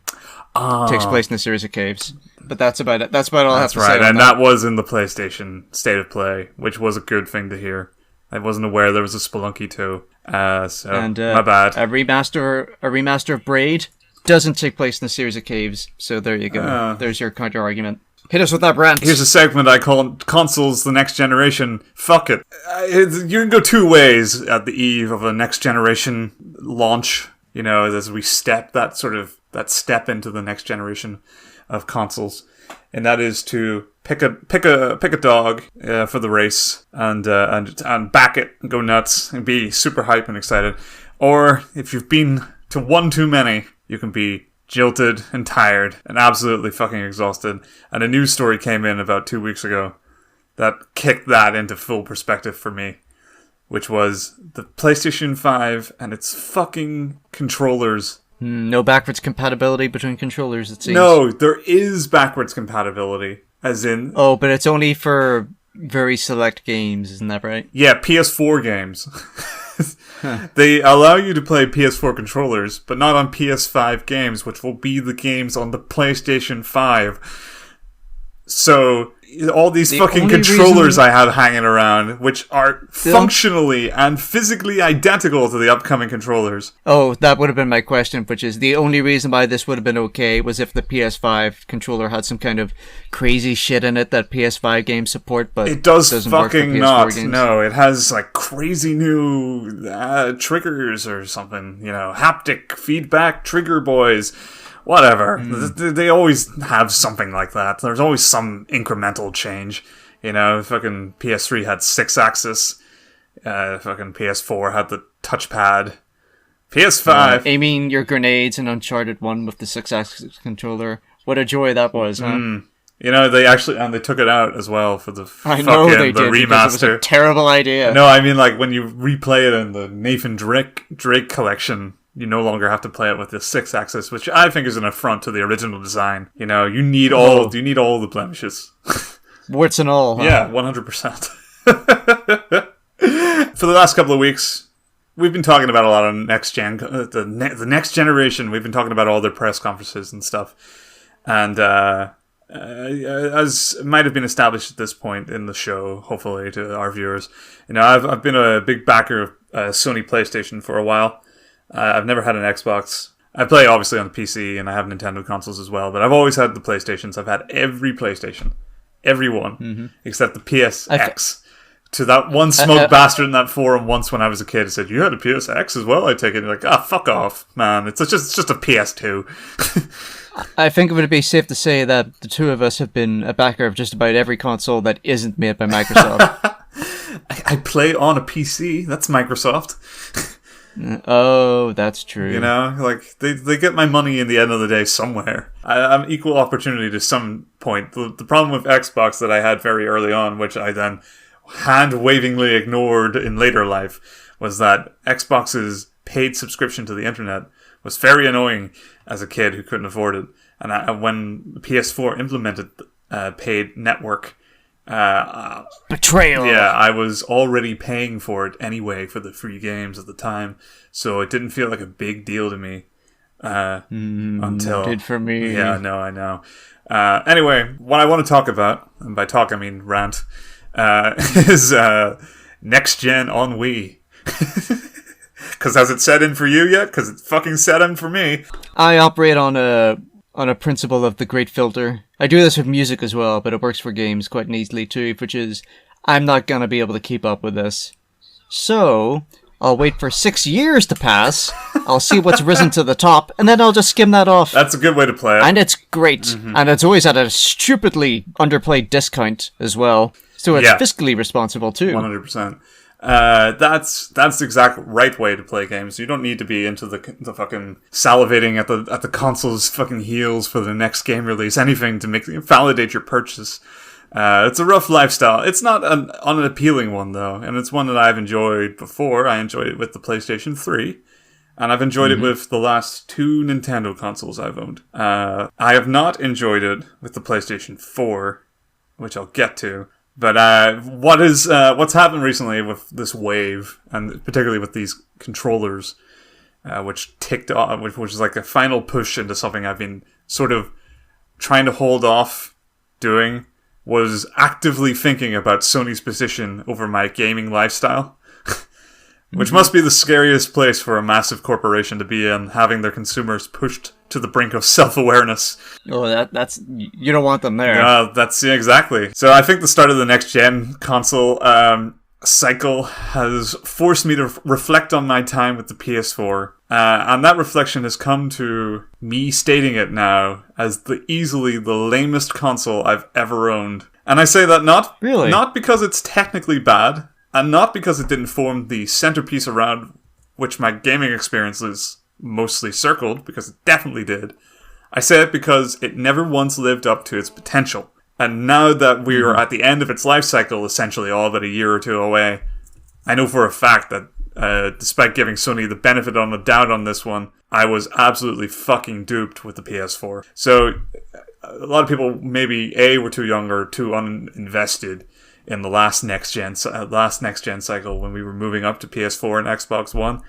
takes place in a series of caves. But that's about it. That's about all I have to say. That's right, and that was in the PlayStation State of Play, which was a good thing to hear. I wasn't aware there was a Spelunky 2, my bad. A remaster of Braid doesn't take place in a series of caves, so there you go. There's your counter-argument. Hit us with that rant. Here's a segment I call Consoles the Next Generation. Fuck it. You can go two ways at the eve of a next generation launch, you know, as we step that step into the next generation of consoles. And that is to pick a dog for the race and back it and go nuts and be super hype and excited. Or if you've been to one too many, you can be jilted and tired and absolutely fucking exhausted. And a news story came in about 2 weeks ago that kicked that into full perspective for me, which was the PlayStation 5 and its fucking controllers. No backwards compatibility between controllers, it seems. No, there is backwards compatibility, as in... Oh, but it's only for very select games, isn't that right? Yeah, PS4 games. They allow you to play PS4 controllers, but not on PS5 games, which will be the games on the PlayStation 5. So, all these fucking controllers I have hanging around, which are functionally and physically identical to the upcoming controllers. Oh, that would have been my question, which is the only reason why this would have been okay was if the PS5 controller had some kind of crazy shit in it that PS5 games support, but it doesn't fucking work for PS4 not. Games. No, it has like crazy new triggers or something, you know, haptic feedback trigger boys. Whatever. They always have something like that. There's always some incremental change. You know, fucking PS3 had 6-axis. Fucking PS4 had the touchpad. PS5... aiming your grenades in Uncharted 1 with the 6-axis controller. What a joy that was, huh? You know, they took it out as well for the remaster. It was a terrible idea. No, I mean, like, when you replay it in the Nathan Drake collection... You no longer have to play it with the 6-axis, which I think is an affront to the original design. You know, you need all the blemishes. Warts and all, huh? Yeah, 100%. For the last couple of weeks, we've been talking about a lot of next-gen, the next generation. We've been talking about all their press conferences and stuff. And as might have been established at this point in the show, hopefully, to our viewers, you know, I've been a big backer of Sony PlayStation for a while. I've never had an Xbox. I play obviously on the PC and I have Nintendo consoles as well, but I've always had the PlayStations. I've had every PlayStation. Every one. Except the PSX. To that one smug bastard in that forum once when I was a kid, said, "You had a PSX as well?" I take it. Like, fuck off, man. It's just a PS2. I think it would be safe to say that the two of us have been a backer of just about every console that isn't made by Microsoft. I play on a PC. That's Microsoft. Oh, that's true. You know, like, they get my money in the end of the day somewhere. I'm equal opportunity to some point. The problem with Xbox that I had very early on, which I then hand-wavingly ignored in later life, was that Xbox's paid subscription to the internet was very annoying as a kid who couldn't afford it. And when PS4 implemented paid network, betrayal. Yeah, I was already paying for it anyway for the free games at the time, so it didn't feel like a big deal to me until... Did for me. Yeah, I know. Anyway, what I want to talk about, and by talk I mean rant, is next gen on Wii. Because has it set in for you yet? Because it fucking set in for me. I operate on a principle of the great filter. I do this with music as well, but it works for games quite neatly too, which is, I'm not gonna be able to keep up with this. So, I'll wait for 6 years to pass, I'll see what's risen to the top, and then I'll just skim that off. That's a good way to play it. And it's great. And it's always at a stupidly underplayed discount as well. So it's fiscally responsible too. 100%. That's the exact right way to play games. You don't need to be into the fucking salivating at the console's fucking heels for the next game release. Anything to validate your purchase. It's a rough lifestyle. It's not an unappealing one though, and it's one that I've enjoyed before. I enjoyed it with the PlayStation 3. And I've enjoyed it with the last 2 Nintendo consoles I've owned. I have not enjoyed it with the PlayStation 4, which I'll get to. But what's happened recently with this wave, and particularly with these controllers, which ticked off, which was like a final push into something I've been sort of trying to hold off doing, was actively thinking about Sony's position over my gaming lifestyle. Which must be the scariest place for a massive corporation to be in, having their consumers pushed to the brink of self-awareness. Oh, that's you don't want them there. Yeah, exactly. So I think the start of the next-gen console cycle has forced me to reflect on my time with the PS4. And that reflection has come to me stating it now as easily the lamest console I've ever owned. And I say that not because it's technically bad, and not because it didn't form the centerpiece around which my gaming experience is mostly circled, because it definitely did. I say it because it never once lived up to its potential. And now that we are at the end of its life cycle, essentially all but a year or two away, I know for a fact that despite giving Sony the benefit on the doubt on this one, I was absolutely fucking duped with the PS4. So a lot of people maybe A, were too young or too uninvested in the last next gen cycle when we were moving up to PS4 and Xbox One.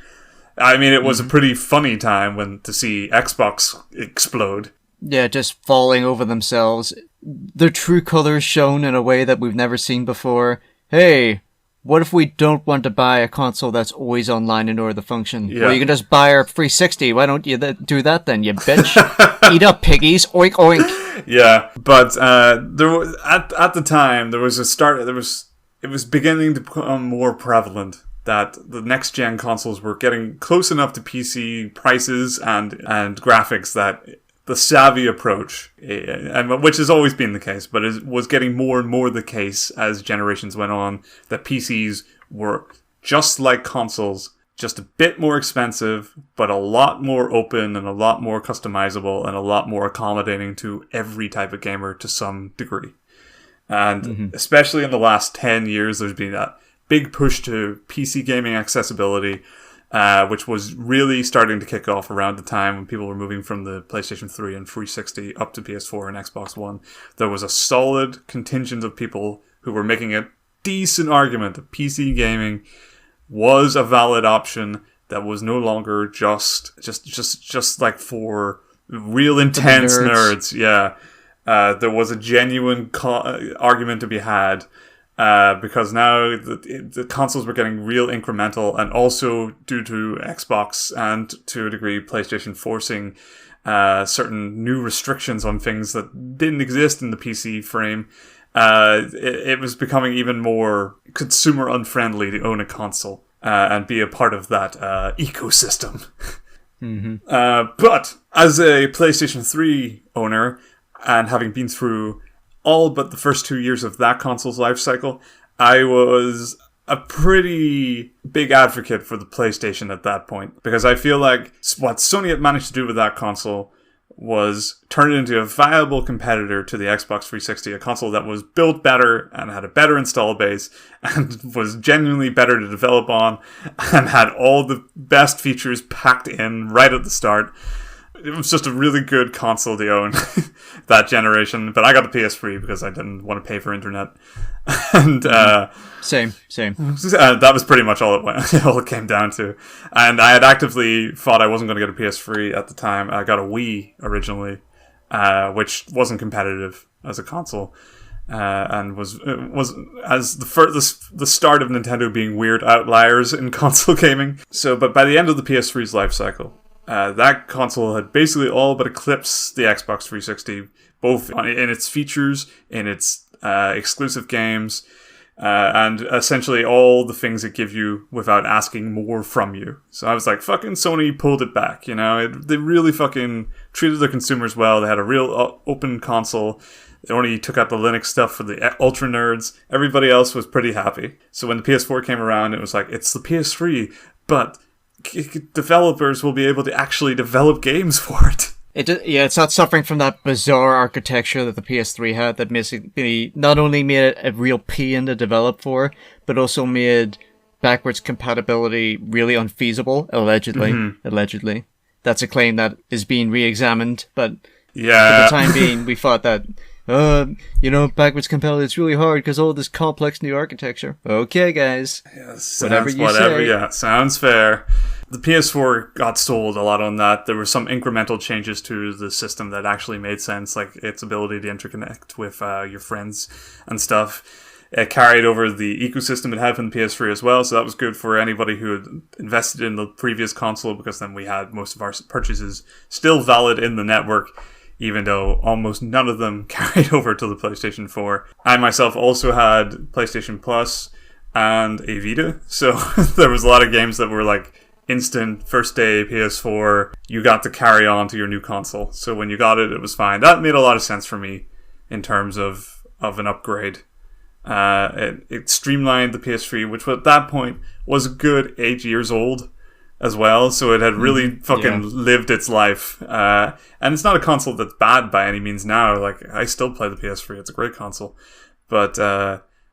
I mean, it was a pretty funny time to see Xbox explode. Yeah, just falling over themselves. Their true colors shown in a way that we've never seen before. Hey, what if we don't want to buy a console that's always online in order to function? Yeah. Well, you can just buy our 360. Why don't you do that then, you bitch? Eat up, piggies. Oink, oink. Yeah, but there was at the time there was it was beginning to become more prevalent that the next gen consoles were getting close enough to PC prices and graphics that the savvy approach, and which has always been the case, but it was getting more and more the case as generations went on, that PCs were just like consoles, just a bit more expensive, but a lot more open and a lot more customizable and a lot more accommodating to every type of gamer to some degree. And especially in the last 10 years, there's been a big push to PC gaming accessibility, which was really starting to kick off around the time when people were moving from the PlayStation 3 and 360 up to PS4 and Xbox One. There was a solid contingent of people who were making a decent argument that PC gaming was a valid option that was no longer just like for real intense nerds. Yeah. There was a genuine argument to be had, because now the consoles were getting real incremental, and also due to Xbox and to a degree PlayStation forcing certain new restrictions on things that didn't exist in the PC frame, it was becoming even more consumer unfriendly to own a console and be a part of that ecosystem. But as a PlayStation 3 owner, and having been through all but the first 2 years of that console's life cycle, I was a pretty big advocate for the PlayStation at that point, because I feel like what Sony had managed to do with that console was turn it into a viable competitor to the Xbox 360, a console that was built better and had a better install base and was genuinely better to develop on and had all the best features packed in right at the start. It was just a really good console to own that generation. But I got the PS3 because I didn't want to pay for internet. And Same. That was pretty much all it came down to. And I had actively thought I wasn't going to get a PS3 at the time. I got a Wii originally, which wasn't competitive as a console. And was as the start of Nintendo being weird outliers in console gaming. So, but by the end of the PS3's life cycle, that console had basically all but eclipsed the Xbox 360, both in its features, in its exclusive games, and essentially all the things it give you without asking more from you. So I was like, fucking Sony pulled it back, you know? They really fucking treated their consumers well. They had a real open console. They only took out the Linux stuff for the ultra nerds. Everybody else was pretty happy. So when the PS4 came around, it was like, it's the PS3, but developers will be able to actually develop games for it. It's not suffering from that bizarre architecture that the PS3 had that basically not only made it a real pain to develop for, but also made backwards compatibility really unfeasible, allegedly. That's a claim that is being re-examined, but for the time being, we thought that, backwards compatibility is really hard because all this complex new architecture. Okay, guys. Whatever you say. Yeah, sounds fair. The PS4 got sold a lot on that. There were some incremental changes to the system that actually made sense, like its ability to interconnect with your friends and stuff. It carried over the ecosystem it had from the PS3 as well, so that was good for anybody who had invested in the previous console, because then we had most of our purchases still valid in the network, even though almost none of them carried over to the PlayStation 4. I myself also had PlayStation Plus and a Vita, so there was a lot of games that were like instant first day PS4, you got to carry on to your new console. So when you got it, it was fine. That made a lot of sense for me in terms of an upgrade. It streamlined the PS3, which at that point was a good 8 years old as well. So it had really lived its life. And it's not a console that's bad by any means now. Like, I still play the PS3. It's a great console. But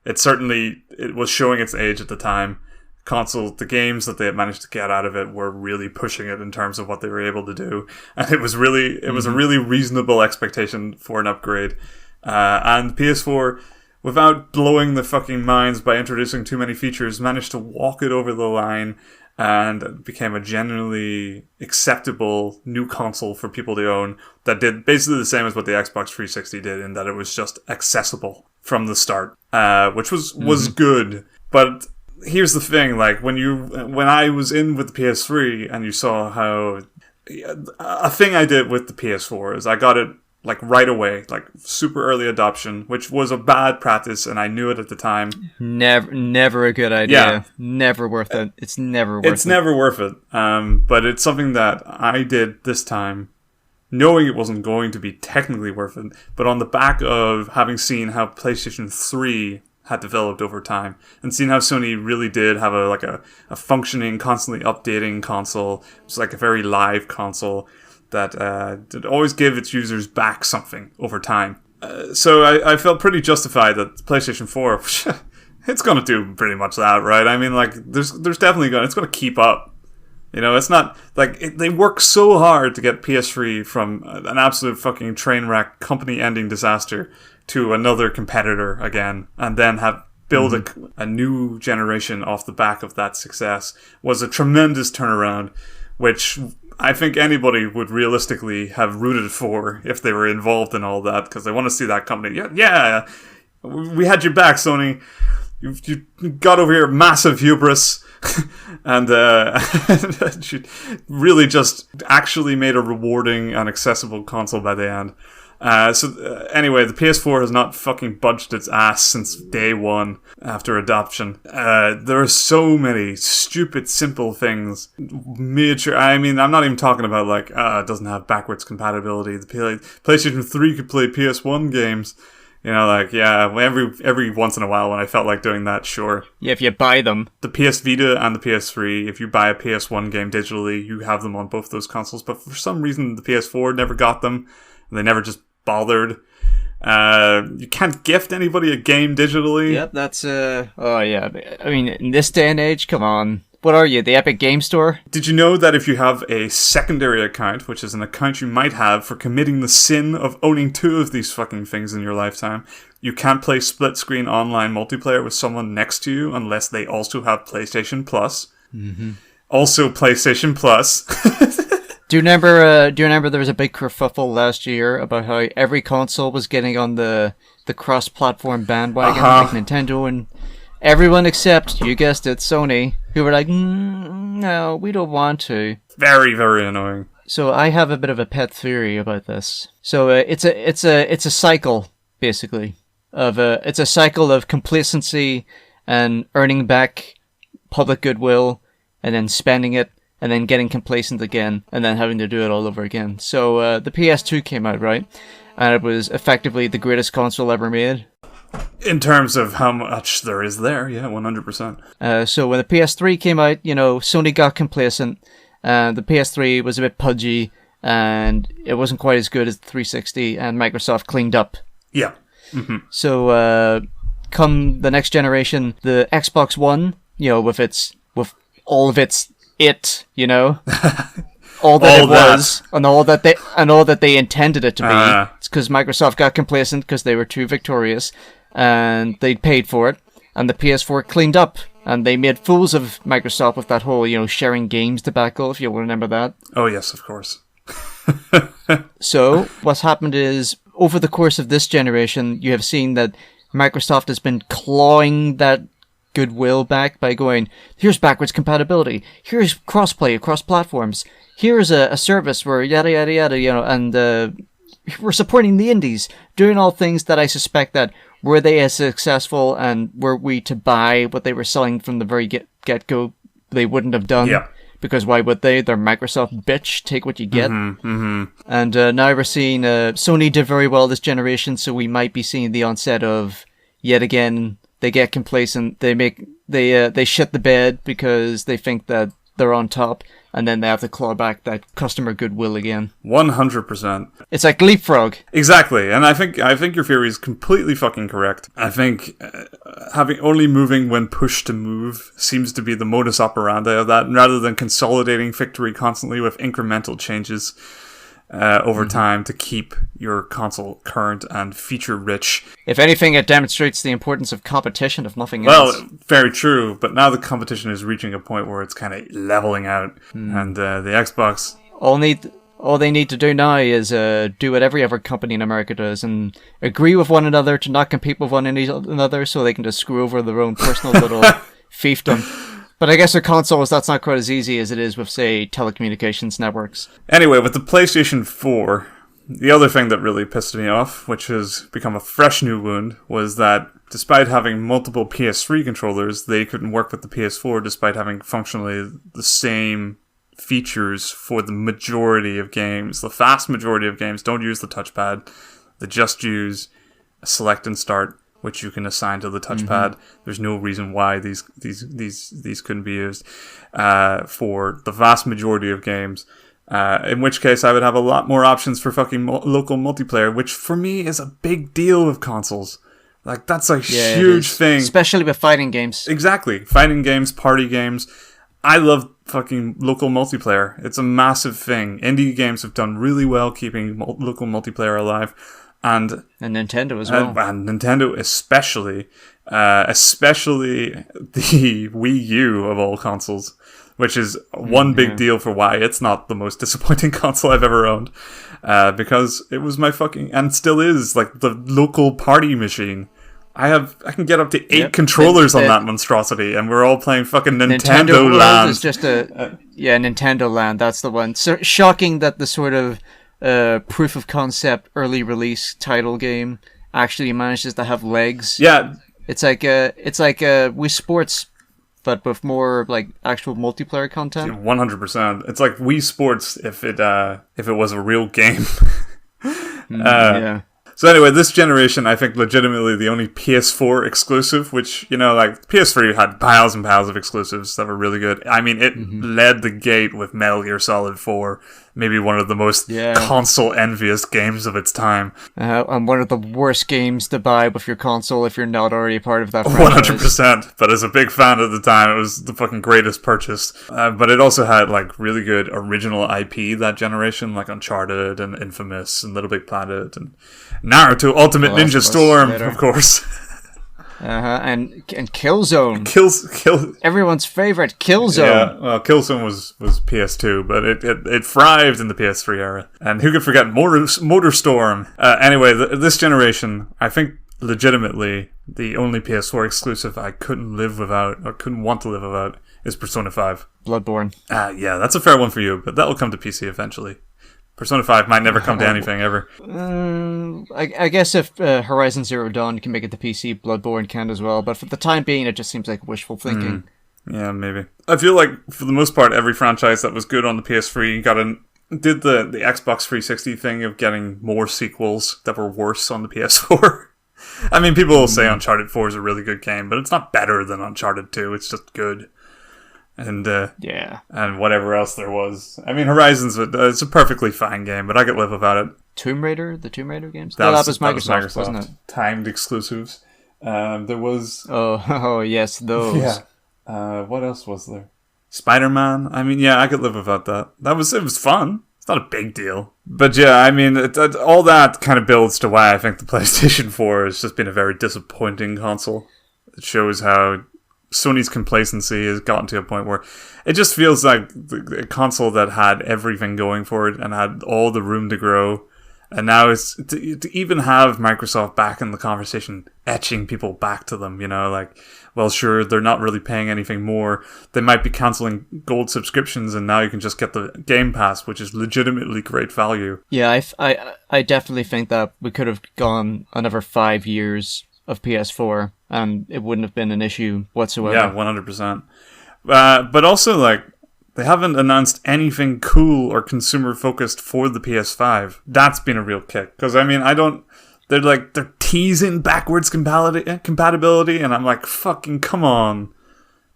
it was showing its age at the time. The games that they had managed to get out of it were really pushing it in terms of what they were able to do, and it was a really reasonable expectation for an upgrade. And PS4, without blowing the fucking minds by introducing too many features, managed to walk it over the line and became a genuinely acceptable new console for people to own that did basically the same as what the Xbox 360 did, in that it was just accessible from the start, which was good. But here's the thing, like, when I was in with the PS3 and you saw how... A thing I did with the PS4 is I got it, like, right away, like, super early adoption, which was a bad practice, and I knew it at the time. Never a good idea. Yeah. Never worth it. It's never worth it. It's never worth it. But it's something that I did this time, knowing it wasn't going to be technically worth it, but on the back of having seen how PlayStation 3 had developed over time, and seeing how Sony really did have a functioning, constantly updating console. It was like a very live console that did always give its users back something over time. So I felt pretty justified that PlayStation 4, it's going to do pretty much that, right? I mean, like, there's definitely it's going to keep up. You know, it's not like they work so hard to get PS3 from an absolute fucking train wreck, company-ending disaster to another competitor again, and then build a new generation off the back of that success, was a tremendous turnaround, which I think anybody would realistically have rooted for if they were involved in all that, because they want to see that company. Yeah, we had your back, Sony. You got over here, massive hubris. And she really just actually made a rewarding and accessible console by the end. Anyway, the PS4 has not fucking budged its ass since day one after adoption. There are so many stupid, simple things. I mean, I'm not even talking about, like, it doesn't have backwards compatibility. The PlayStation 3 could play PS1 games. You know, like, yeah, every once in a while when I felt like doing that, sure. Yeah, if you buy them. The PS Vita and the PS3, if you buy a PS1 game digitally, you have them on both those consoles. But for some reason, the PS4 never got them. They never just bothered. You can't gift anybody a game digitally. Yep, that's, oh yeah. I mean, in this day and age, come on. What are you, the Epic Game Store? Did you know that if you have a secondary account, which is an account you might have for committing the sin of owning two of these fucking things in your lifetime, you can't play split-screen online multiplayer with someone next to you unless they also have PlayStation Plus. Mm-hmm. Also PlayStation Plus. Do you remember there was a big kerfuffle last year about how every console was getting on the cross-platform bandwagon, like Nintendo and everyone except, you guessed it, Sony, who were like, no, we don't want to. Very, very annoying. So I have a bit of a pet theory about this. So it's a cycle, basically. It's a cycle of complacency and earning back public goodwill, and then spending it, and then getting complacent again, and then having to do it all over again. So the PS2 came out, right? And it was effectively the greatest console ever made. In terms of how much there is there, yeah, 100%. So when the PS3 came out, you know, Sony got complacent. The PS3 was a bit pudgy, and it wasn't quite as good as the 360, and Microsoft cleaned up. Yeah. Mm-hmm. So come the next generation, the Xbox One with all of its all that All it was, and all that they intended it to be. It's because Microsoft got complacent because they were too victorious, and they paid for it, and the PS4 cleaned up, and they made fools of Microsoft with that whole, sharing games debacle, if you'll remember that. Oh yes, of course. So, what's happened is, over the course of this generation, you have seen that Microsoft has been clawing that goodwill back by going, here's backwards compatibility, here's crossplay across platforms, here's a service where yada yada yada, and we're supporting the indies, doing all things that I suspect that were they as successful and were we to buy what they were selling from the very get-go, they wouldn't have done. Yeah. Because why would they? They're Microsoft, bitch. Take what you get. And now we're seeing Sony did very well this generation, so we might be seeing the onset of, yet again, they get complacent. They shit the bed because they think that they're on top, and then they have to claw back that customer goodwill again. 100%. It's like leapfrog. Exactly, and I think your theory is completely fucking correct. I think having only moving when pushed to move seems to be the modus operandi of that, rather than consolidating victory constantly with incremental changes over time to keep your console current and feature rich. If anything, it demonstrates the importance of competition, if nothing else. Well, very true, but now the competition is reaching a point where it's kind of leveling out, and the Xbox... All they need to do now is do what every other company in America does and agree with one another to not compete with one another so they can just screw over their own personal little fiefdom. But I guess with consoles, that's not quite as easy as it is with, say, telecommunications networks. Anyway, with the PlayStation 4, the other thing that really pissed me off, which has become a fresh new wound, was that despite having multiple PS3 controllers, they couldn't work with the PS4 despite having functionally the same features for the majority of games. The vast majority of games don't use the touchpad. They just use a select and start, which you can assign to the touchpad. There's no reason why these couldn't be used for the vast majority of games. In which case, I would have a lot more options for fucking local multiplayer, which for me is a big deal with consoles. Like, that's a huge thing. Especially with fighting games. Exactly. Fighting games, party games. I love fucking local multiplayer. It's a massive thing. Indie games have done really well keeping local multiplayer alive. And Nintendo as well. And Nintendo especially the Wii U of all consoles, which is one big deal for why it's not the most disappointing console I've ever owned. Because it was my fucking, and still is, like the local party machine. I can get up to 8 controllers on that monstrosity, and we're all playing fucking Nintendo Land. Is just Nintendo Land. That's the one. So shocking that the sort of proof of concept early release title game actually manages to have legs. Yeah, it's like Wii Sports, but with more like actual multiplayer content. 100%. It's like Wii Sports if it was a real game. Yeah. So anyway, this generation, I think, legitimately the only PS4 exclusive, which, like, PS3 had piles and piles of exclusives that were really good. I mean, it led the gate with Metal Gear Solid 4, maybe one of the most console-envious games of its time. And one of the worst games to buy with your console if you're not already part of that franchise. 100%, but as a big fan at the time, it was the fucking greatest purchase. But it also had, like, really good original IP that generation, like Uncharted and Infamous and Little Big Planet and Naruto Ultimate Ninja Storm, of course. And Killzone. Kill everyone's favorite, Killzone. Yeah, well, Killzone was PS2, but it thrived in the PS3 era. And who could forget Motorstorm? Anyway, this generation, I think legitimately the only PS4 exclusive I couldn't live without, or couldn't want to live without, is Persona 5. Bloodborne. Yeah, that's a fair one for you, but that'll come to PC eventually. Persona 5 might never come to anything, ever. I guess if Horizon Zero Dawn can make it to PC, Bloodborne can as well, but for the time being, it just seems like wishful thinking. Yeah, maybe. I feel like, for the most part, every franchise that was good on the PS3 did the Xbox 360 thing of getting more sequels that were worse on the PS4. I mean, people will say Uncharted 4 is a really good game, but it's not better than Uncharted 2, it's just good. And and whatever else there was. I mean, Horizon's it's a perfectly fine game, but I could live without it. Tomb Raider, the Tomb Raider games. That was Microsoft, wasn't it? Timed exclusives. There was. Oh yes, those. Yeah, What else was there? Spider-Man. I mean, yeah, I could live without that. It was fun. It's not a big deal. But yeah, I mean, all that kind of builds to why I think the PlayStation 4 has just been a very disappointing console. It shows how Sony's complacency has gotten to a point where it just feels like a console that had everything going for it and had all the room to grow. And now it's to even have Microsoft back in the conversation, etching people back to them, like, well, sure, they're not really paying anything more. They might be cancelling gold subscriptions, and now you can just get the Game Pass, which is legitimately great value. Yeah, I definitely think that we could have gone another 5 years of PS4, and it wouldn't have been an issue whatsoever. Yeah, 100%. But also, like, they haven't announced anything cool or consumer-focused for the PS5. That's been a real kick. Because, I mean, they're teasing backwards compatibility, and I'm like, fucking come on.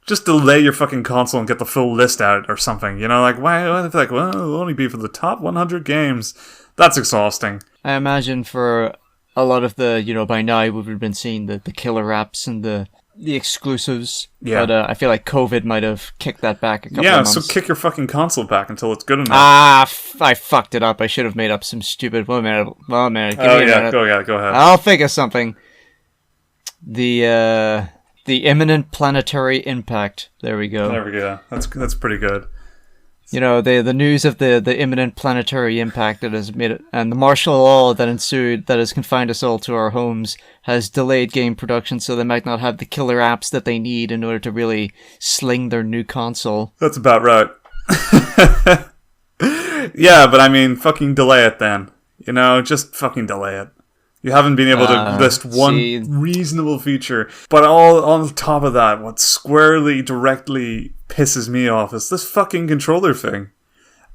Just delay your fucking console and get the full list out or something. Like, why? Like, well, it'll only be for the top 100 games. That's exhausting. I imagine for a lot of the, by now we would have been seeing the killer apps and the exclusives. Yeah. But I feel like COVID might have kicked that back a couple of months. Yeah, so kick your fucking console back until it's good enough. I fucked it up. I should have made up some stupid... One minute. Give me a minute. Go ahead. I'll think of something. The imminent planetary impact. There we go. That's pretty good. The news of the imminent planetary impact that has made it, and the martial law that ensued that has confined us all to our homes has delayed game production, so they might not have the killer apps that they need in order to really sling their new console. That's about right. Yeah, but I mean, fucking delay it then. Just fucking delay it. You haven't been able to list one reasonable feature. But all on top of that, what squarely, directly pisses me off is this fucking controller thing.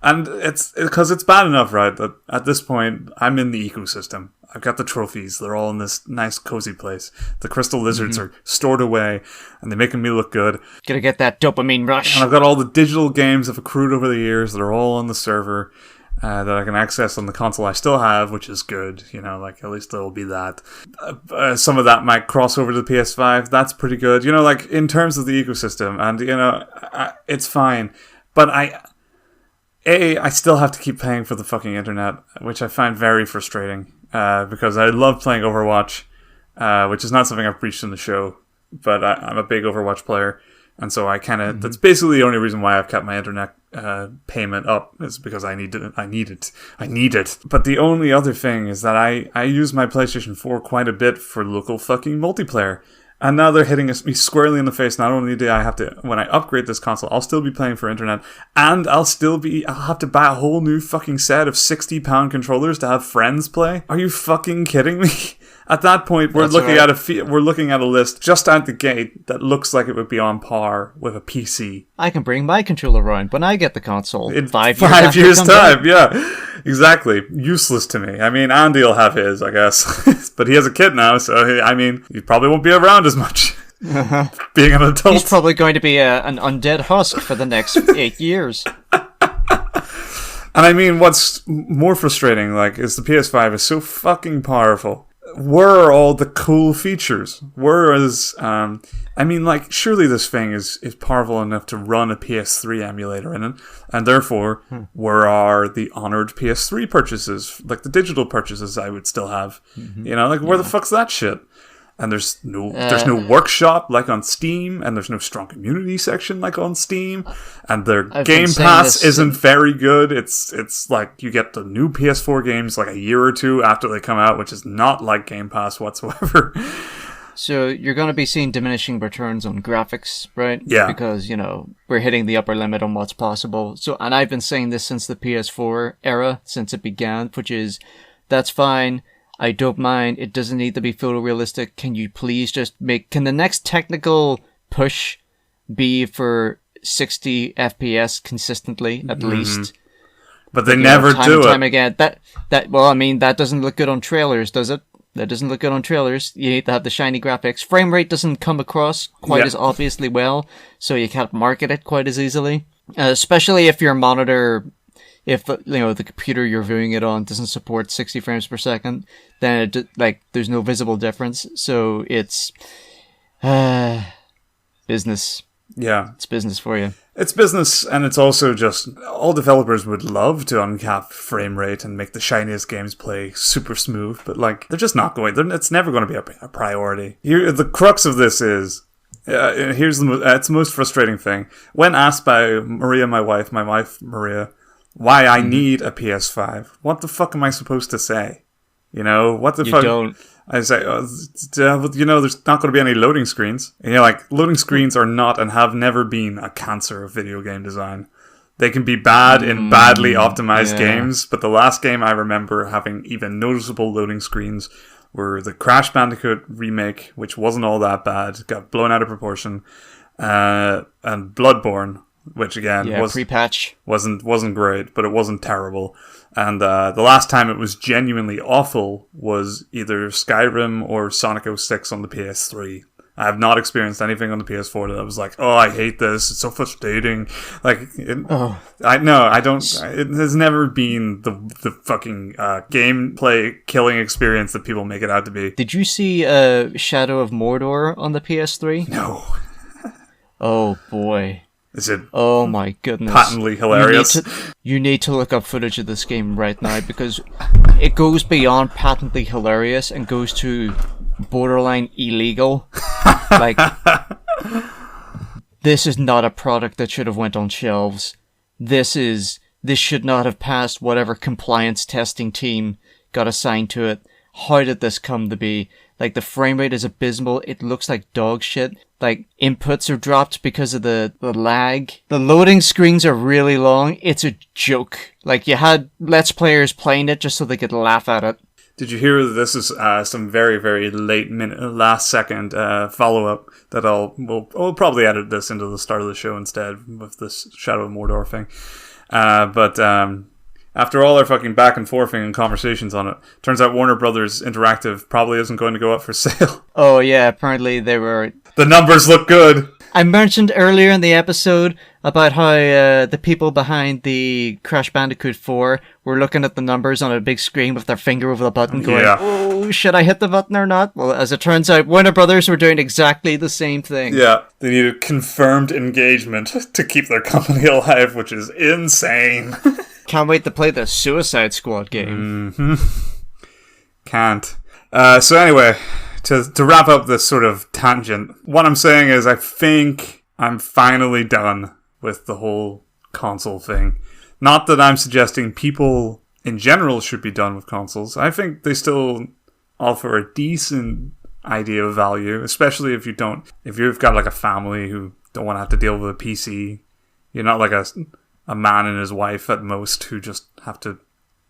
And it's because it's bad enough, right, that at this point, I'm in the ecosystem. I've got the trophies. They're all in this nice, cozy place. The crystal lizards are stored away, and they're making me look good. Gotta get that dopamine rush. And I've got all the digital games I've accrued over the years that are all on the server. That I can access on the console I still have, which is good, like, at least there will be that. Some of that might cross over to the PS5, that's pretty good, like, in terms of the ecosystem, and, it's fine, but I still have to keep paying for the fucking internet, which I find very frustrating, because I love playing Overwatch, which is not something I've preached in the show, but I'm a big Overwatch player. And so I kind of, that's basically the only reason why I've kept my internet payment up, is because I need it. But the only other thing is that I use my PlayStation 4 quite a bit for local fucking multiplayer. And now they're hitting me squarely in the face. Not only do I have to, when I upgrade this console, I'll still be playing for internet, and I'll have to buy a whole new fucking set of £60 controllers to have friends play. Are you fucking kidding me? At that point, we're looking at a list just out the gate that looks like it would be on par with a PC. I can bring my controller around when I get the console. In 5 years time, yeah. Exactly. Useless to me. I mean, Andy will have his, I guess. But he has a kid now, so, I mean, he probably won't be around as much. Being an adult. He's probably going to be an undead husk for the next 8 years. And I mean, what's more frustrating, like, is the PS5 is so fucking powerful. Where are all the cool features? Surely this thing is powerful enough to run a PS3 emulator in it, and therefore, where are the honored PS3 purchases, like the digital purchases I would still have? Where the fuck's that shit? And there's no workshop like on Steam, and there's no strong community section like on Steam, and their Game Pass isn't very good. It's like you get the new PS4 games like a year or two after they come out, which is not like Game Pass whatsoever. So you're going to be seeing diminishing returns on graphics, right? Yeah. Because, we're hitting the upper limit on what's possible. So, and I've been saying this since the PS4 era, since it began, which is, that's fine. I don't mind. It doesn't need to be photorealistic. Can you please just can the next technical push be for 60 FPS consistently, at least? But they never do it. Time again. That doesn't look good on trailers, does it? That doesn't look good on trailers. You need to have the shiny graphics. Frame rate doesn't come across quite as obviously well, so you can't market it quite as easily. Especially if your monitor... If the computer you're viewing it on doesn't support 60 frames per second, then there's no visible difference. So it's business. Yeah. It's business for you. It's business, and it's also just, all developers would love to uncap frame rate and make the shiniest games play super smooth, but like, they're just not going, it's never going to be a priority. Here, the crux of this is, it's the most frustrating thing. When asked by Maria, my wife Maria, why I need a PS5, what the fuck am I supposed to say? You know, what the fuck? Don't. I say, there's not going to be any loading screens. And you're like, loading screens are not and have never been a cancer of video game design. They can be bad in badly optimized games, but the last game I remember having even noticeable loading screens were the Crash Bandicoot remake, which wasn't all that bad, got blown out of proportion, and Bloodborne, which again pre-patch wasn't great, but it wasn't terrible. And the last time it was genuinely awful was either Skyrim or Sonic 06 on the PS3. I have not experienced anything on the PS4 that I was like, oh, I hate this. It's so frustrating. Like, I don't. It has never been the fucking gameplay killing experience that people make it out to be. Did you see Shadow of Mordor on the PS3? No. Oh boy. Is it? Oh my goodness! Patently hilarious. You need to look up footage of this game right now because it goes beyond patently hilarious and goes to borderline illegal. Like, this is not a product that should have went on shelves. This should not have passed whatever compliance testing team got assigned to it. How did this come to be? Like, the frame rate is abysmal. It looks like dog shit. Like, inputs are dropped because of the lag. The loading screens are really long. It's a joke. Like, you had Let's Players playing it just so they could laugh at it. Did you hear that this is some very, very last second follow-up that we'll probably edit this into the start of the show instead with this Shadow of Mordor thing. But after all our fucking back and forthing and conversations on it, turns out Warner Brothers Interactive probably isn't going to go up for sale. Oh yeah, apparently they were... The numbers look good! I mentioned earlier in the episode about how the people behind the Crash Bandicoot 4 were looking at the numbers on a big screen with their finger over the button going, oh, should I hit the button or not? Well, as it turns out, Warner Brothers were doing exactly the same thing. Yeah, they needed confirmed engagement to keep their company alive, which is insane. Can't wait to play the Suicide Squad game. Mm-hmm. Can't. So anyway... To wrap up this sort of tangent, what I'm saying is I think I'm finally done with the whole console thing. Not that I'm suggesting people in general should be done with consoles. I think they still offer a decent idea of value, especially if you've got like a family who don't want to have to deal with a PC. You're not like a man and his wife at most who just have to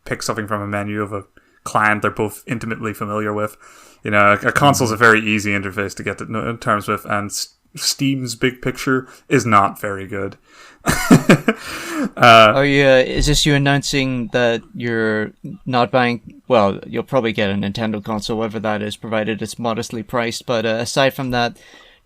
pick something from a menu of a client they're both intimately familiar with. You know, a console's a very easy interface to get to terms with, and Steam's big picture is not very good. Is this you announcing that you're not buying... Well, you'll probably get a Nintendo console, whatever that is, provided it's modestly priced, but aside from that,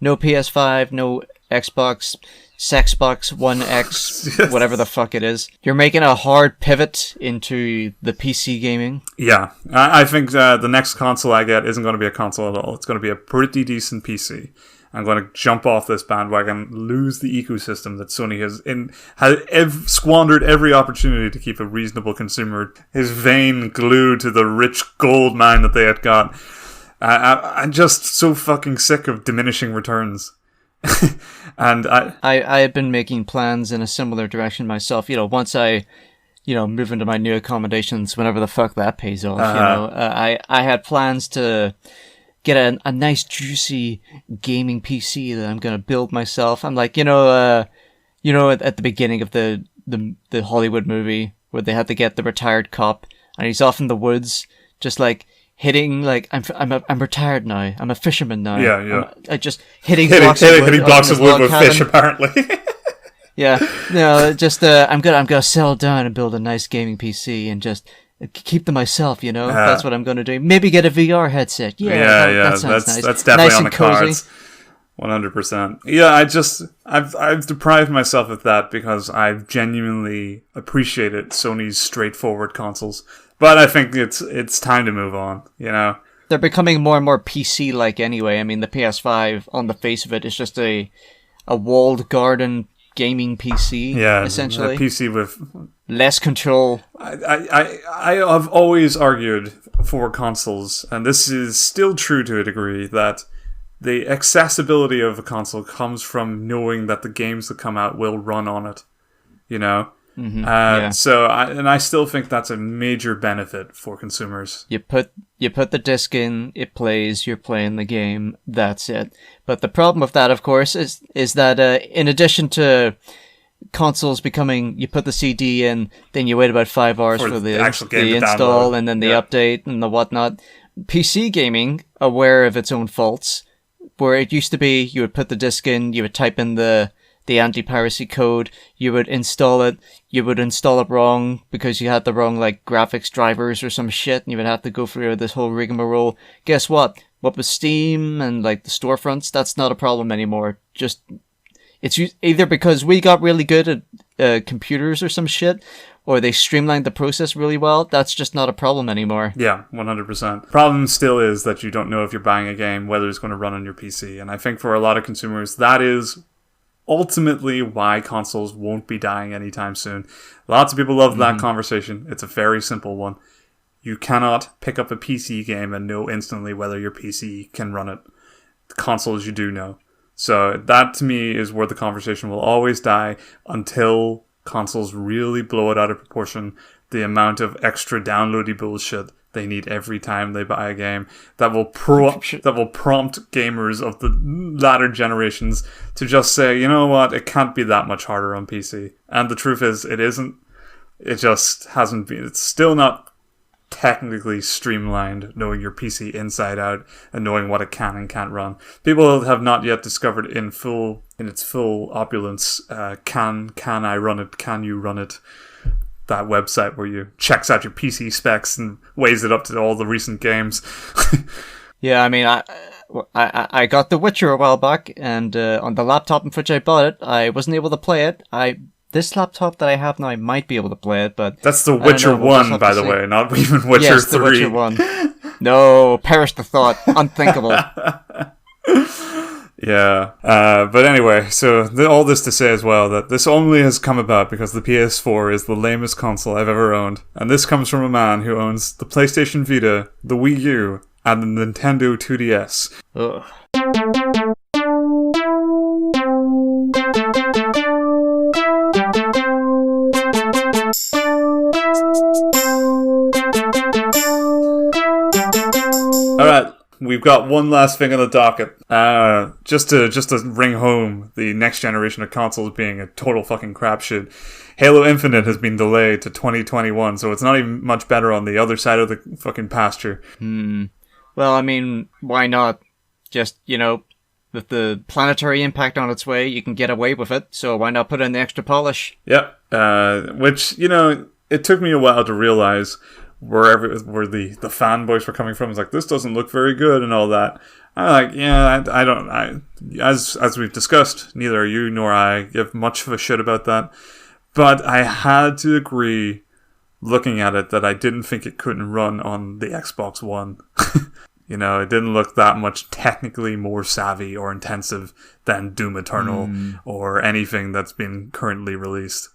no PS5, no Xbox, Sexbox One X, whatever the fuck it is. You're making a hard pivot into the PC gaming. Yeah, I think the next console I get isn't going to be a console at all. It's going to be a pretty decent PC. I'm going to jump off this bandwagon, lose the ecosystem that Sony has squandered every opportunity to keep a reasonable consumer, his vein glued to the rich gold mine that they had got. I'm just so fucking sick of diminishing returns. And I had been making plans in a similar direction myself. You know, once I, move into my new accommodations, whenever the fuck that pays off. I had plans to get a nice juicy gaming PC that I'm gonna build myself. I'm like, at the beginning of the Hollywood movie where they had to get the retired cop and he's off in the woods, just like. Hitting, like, I'm retired now. I'm a fisherman now. Yeah. I just hitting blocks of wood with fish, apparently. Yeah. No, just, I'm gonna settle down and build a nice gaming PC and just keep to myself, That's what I'm gonna do. Maybe get a VR headset. That sounds nice. That's definitely nice on the cards. 100%. Yeah, I've deprived myself of that because I've genuinely appreciated Sony's straightforward consoles. But I think it's time to move on, They're becoming more and more PC-like anyway. I mean, the PS5, on the face of it, is just a a walled garden gaming PC, essentially. A PC with less control. I have always argued for consoles, and this is still true to a degree, that the accessibility of a console comes from knowing that the games that come out will run on it, you know? So I still think that's a major benefit for consumers. You put the disc in, it plays, you're playing the game, that's it. But the problem with that, of course, is that in addition to consoles becoming, you put the CD in, then you wait about 5 hours for the actual game the to install, download. and then the update and the whatnot. PC gaming, aware of its own faults, where it used to be you would put the disc in, you would type in the anti-piracy code, you would install it wrong because you had the wrong graphics drivers or some shit, and you would have to go through this whole rigmarole. Guess what? What with Steam and the storefronts, that's not a problem anymore. Just it's either because we got really good at computers or some shit, or they streamlined the process really well. That's just not a problem anymore. Yeah, 100%. Problem still is that you don't know if you're buying a game, whether it's going to run on your PC. And I think for a lot of consumers, that is ultimately why consoles won't be dying anytime soon. Lots of people love that conversation. It's a very simple one. You cannot pick up a PC game and know instantly whether your PC can run it. The consoles, you do know. So that, to me, is where the conversation will always die until consoles really blow it out of proportion. The amount of extra downloady bullshit they need every time they buy a game that will prompt gamers of the latter generations to just say, you know what, it can't be that much harder on PC. And the truth is, it isn't. It just hasn't been. It's still not technically streamlined, knowing your PC inside out and knowing what it can and can't run. People have not yet discovered in its full opulence, can I run it? Can you run it? That website where you checks out your PC specs and weighs it up to all the recent games. Yeah, I mean, I got The Witcher a while back, and on the laptop in which I bought it, I wasn't able to play it. This laptop that I have now, I might be able to play it, but that's The Witcher 1, by the way, not even Witcher 3. Yes, The Witcher 1. No, perish the thought. Unthinkable. Yeah, but anyway, so all this to say as well that this only has come about because the PS4 is the lamest console I've ever owned. And this comes from a man who owns the PlayStation Vita, the Wii U, and the Nintendo 2DS. Ugh. Alright, we've got one last thing on the docket. Just to ring home the next generation of consoles being a total fucking crapshoot. Halo Infinite has been delayed to 2021, so it's not even much better on the other side of the fucking pasture. Well, I mean, why not? Just, with the planetary impact on its way, you can get away with it, so why not put in the extra polish? Yep. Which, it took me a while to realize where the fanboys were coming from. It's like, this doesn't look very good and all that. I'm like, as we've discussed, neither you nor I give much of a shit about that. But I had to agree, looking at it, that I didn't think it couldn't run on the Xbox One. It didn't look that much technically more savvy or intensive than Doom Eternal or anything that's been currently released.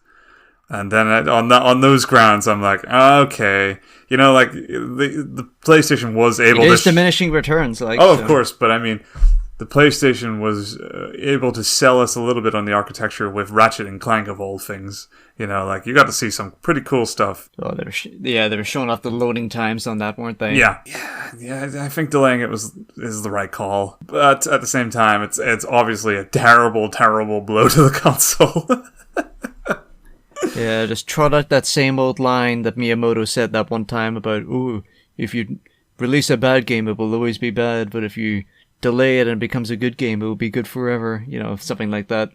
And then on those grounds, I'm like, okay, the PlayStation was able to... It is diminishing returns. Of course, but I mean, the PlayStation was able to sell us a little bit on the architecture with Ratchet and Clank of all things. You got to see some pretty cool stuff. Oh, they were showing off the loading times on that, weren't they? Yeah. I think delaying it is the right call, but at the same time, it's obviously a terrible, terrible blow to the console. Yeah, just trot out that same old line that Miyamoto said that one time about, ooh, if you release a bad game, it will always be bad, but if you delay it and it becomes a good game, it will be good forever. Something like that.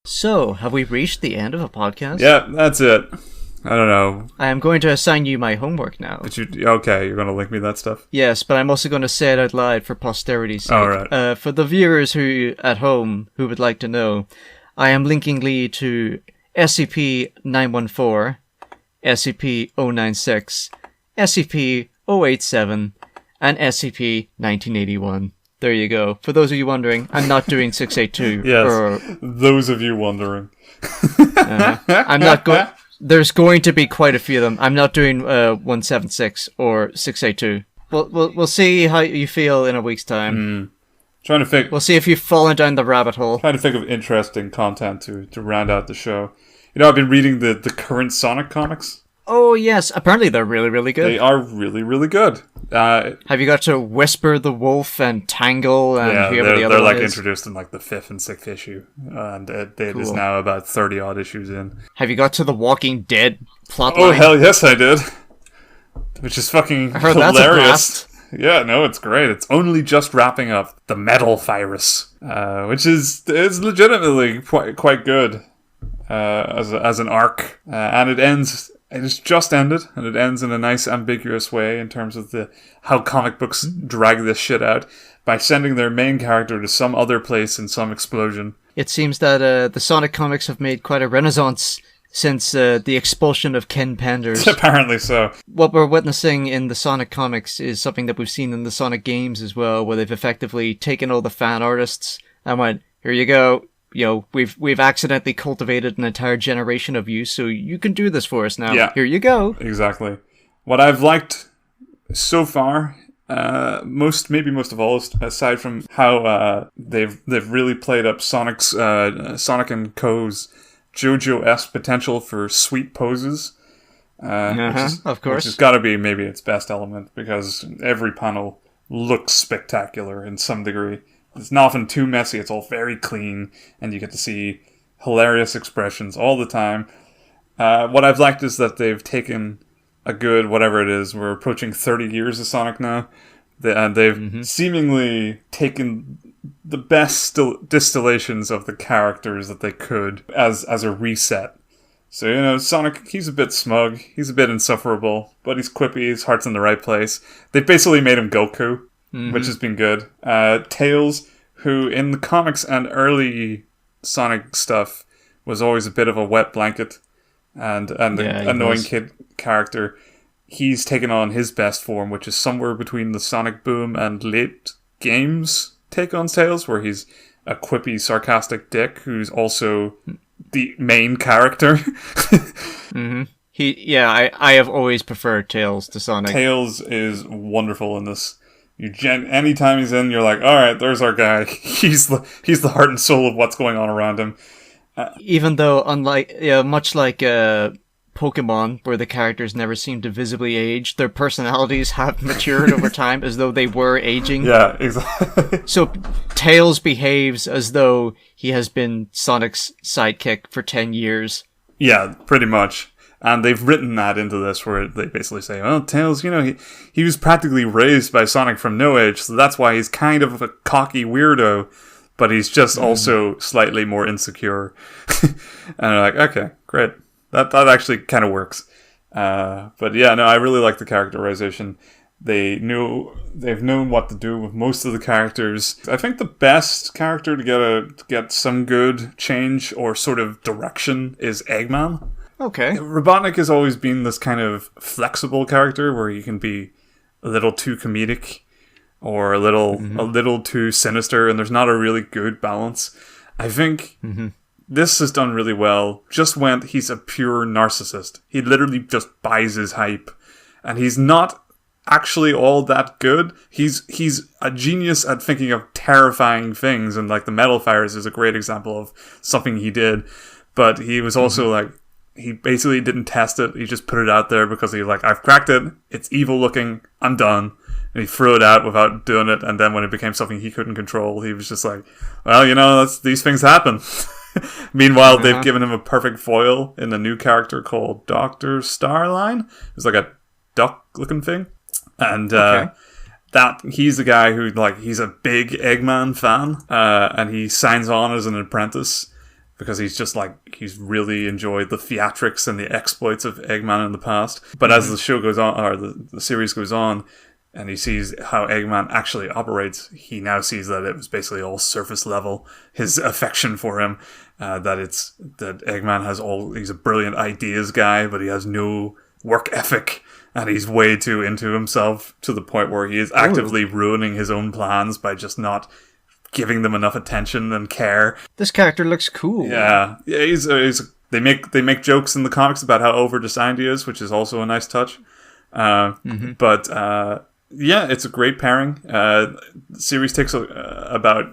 So, have we reached the end of a podcast? Yeah, that's it. I don't know. I am going to assign you my homework now. Okay, you're going to link me that stuff? Yes, but I'm also going to say it out loud for posterity's sake. All right. For the viewers who at home who would like to know, I am linking Lee to SCP-914, SCP-096, SCP-087, and SCP-1981. There you go. For those of you wondering, I'm not doing 682. Yes, those of you wondering. I'm not going... There's going to be quite a few of them. I'm not doing 176 or 682. We'll see how you feel in a week's time. Trying to think. We'll see if you've fallen down the rabbit hole. Trying to think of interesting content to round out the show. You know, I've been reading the current Sonic comics. Oh, yes. Apparently they're really, really good. They are really, really good. Have you got to Whisper the Wolf and Tangle and whoever the other they're one like is? introduced in like the 5th and 6th issue. And it is now about 30 odd issues in. Have you got to the Walking Dead plotline? Oh, hell yes, I did. Which is fucking I heard hilarious. that's a blast. Yeah, no, it's great. It's only just wrapping up the Metal Virus, which is legitimately quite good as an arc, and it ends. It has just ended, and it ends in a nice ambiguous way in terms of how comic books drag this shit out by sending their main character to some other place in some explosion. It seems that the Sonic comics have made quite a renaissance since the expulsion of Ken Penders. Apparently so. What we're witnessing in the Sonic comics is something that we've seen in the Sonic games as well, where they've effectively taken all the fan artists and went, here you go. You know, we've accidentally cultivated an entire generation of you, so you can do this for us now. Yeah. Here you go. Exactly. What I've liked so far, most of all, aside from how they've really played up Sonic and Co.'s JoJo-esque potential for sweet poses, of course, which has got to be maybe its best element, because every panel looks spectacular in some degree. It's not often too messy, it's all very clean, and you get to see hilarious expressions all the time. What I've liked is that they've taken a good, whatever it is, we're approaching 30 years of Sonic now, and they've seemingly taken the best distillations of the characters that they could as a reset. So, you know, Sonic, he's a bit smug, he's a bit insufferable, but he's quippy, his heart's in the right place. They've basically made him Goku. Which has been good. Tails, who in the comics and early Sonic stuff was always a bit of a wet blanket and the annoying kid character, he's taken on his best form, which is somewhere between the Sonic Boom and late games take on Tails, where he's a quippy, sarcastic dick who's also the main character. I have always preferred Tails to Sonic. Tails is wonderful in this. Anytime he's in, you're like, all right, there's our guy. He's the heart and soul of what's going on around him. Even though, much like Pokemon, where the characters never seem to visibly age, their personalities have matured over time as though they were aging. Yeah, exactly. So Tails behaves as though he has been Sonic's sidekick for 10 years. Yeah, pretty much. And they've written that into this, where they basically say, well, Tails, you know, he was practically raised by Sonic from no age, so that's why he's kind of a cocky weirdo, but he's just also slightly more insecure. And they're like, okay, great. That actually kind of works. But yeah, no, I really like the characterization. They've known what to do with most of the characters. I think the best character to get some good change or sort of direction is Eggman. Okay. Robotnik has always been this kind of flexible character where you can be a little too comedic or a little too sinister, and there's not a really good balance. I think this is done really well. Just when he's a pure narcissist. He literally just buys his hype, and he's not actually all that good. He's a genius at thinking of terrifying things, and like the Metal Virus is a great example of something he did. But he was also like, he basically didn't test it. He just put it out there because he was like, I've cracked it. It's evil looking. I'm done. And he threw it out without doing it. And then when it became something he couldn't control, he was just like, well, you know, these things happen. Meanwhile, they've given him a perfect foil in a new character called Dr. Starline. It's like a duck looking thing. And that he's the guy who, like, he's a big Eggman fan. And he signs on as an apprentice, because he's really enjoyed the theatrics and the exploits of Eggman in the past. But as the show goes on, or the series goes on, and he sees how Eggman actually operates, he now sees that it was basically all surface level. His affection for him, that Eggman he's a brilliant ideas guy, but he has no work ethic, and he's way too into himself to the point where he is actively ruining his own plans by just not giving them enough attention and care. This character looks cool. Yeah, they make jokes in the comics about how over-designed he is, which is also a nice touch. But yeah, it's a great pairing. The series takes about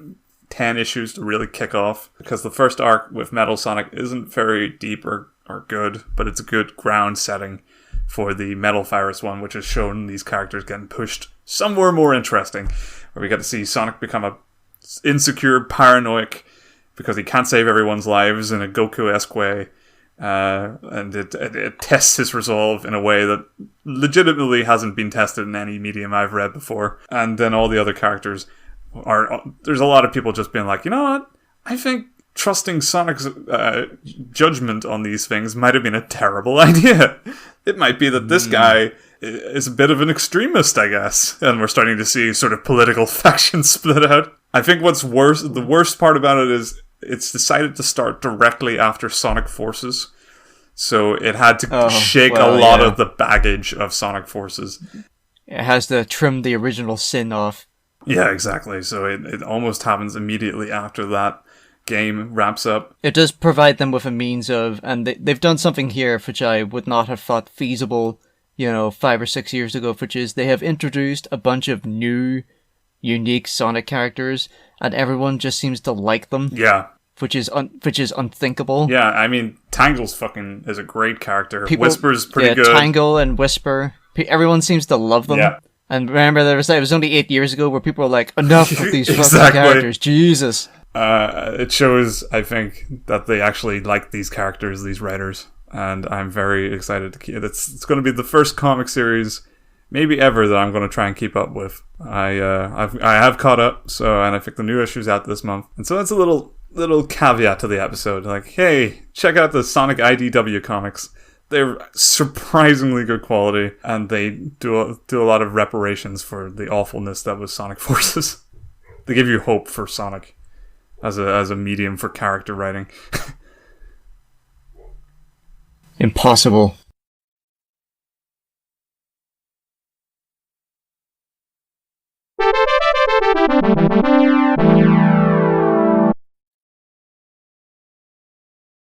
10 issues to really kick off, because the first arc with Metal Sonic isn't very deep or good, but it's a good ground setting for the Metal Virus one, which has shown these characters getting pushed somewhere more interesting, where we get to see Sonic become a insecure, paranoid, because he can't save everyone's lives in a Goku-esque way. And it tests his resolve in a way that legitimately hasn't been tested in any medium I've read before. And then all the other characters there's a lot of people just being like, you know what? I think trusting Sonic's judgment on these things might have been a terrible idea. It might be that this guy is a bit of an extremist, I guess. And we're starting to see sort of political factions split out. I think the worst part about it is it's decided to start directly after Sonic Forces. So it had to shake a lot of the baggage of Sonic Forces. It has to trim the original sin off. Yeah, exactly. So it almost happens immediately after that game wraps up. It does provide them with a means of, and they've done something here which I would not have thought feasible, 5 or 6 years ago, which is they have introduced a bunch of new, unique Sonic characters, and everyone just seems to like them. Yeah. Which is unthinkable. Yeah, I mean, Tangle's is a great character. Whisper's pretty good. Tangle and Whisper. Everyone seems to love them. Yeah. And remember, it was only 8 years ago where people were like, enough of these fucking characters, Jesus. It shows, I think, that they actually like these characters, these writers, and I'm very excited to keep it. It's going to be the first comic series, maybe ever, that I'm going to try and keep up with. I have caught up, and I think the new issue's out this month, and so that's a little caveat to the episode. Like, hey, check out the Sonic IDW comics. They're surprisingly good quality, and they do a lot of reparations for the awfulness that was Sonic Forces. They give you hope for Sonic as a medium for character writing. Impossible.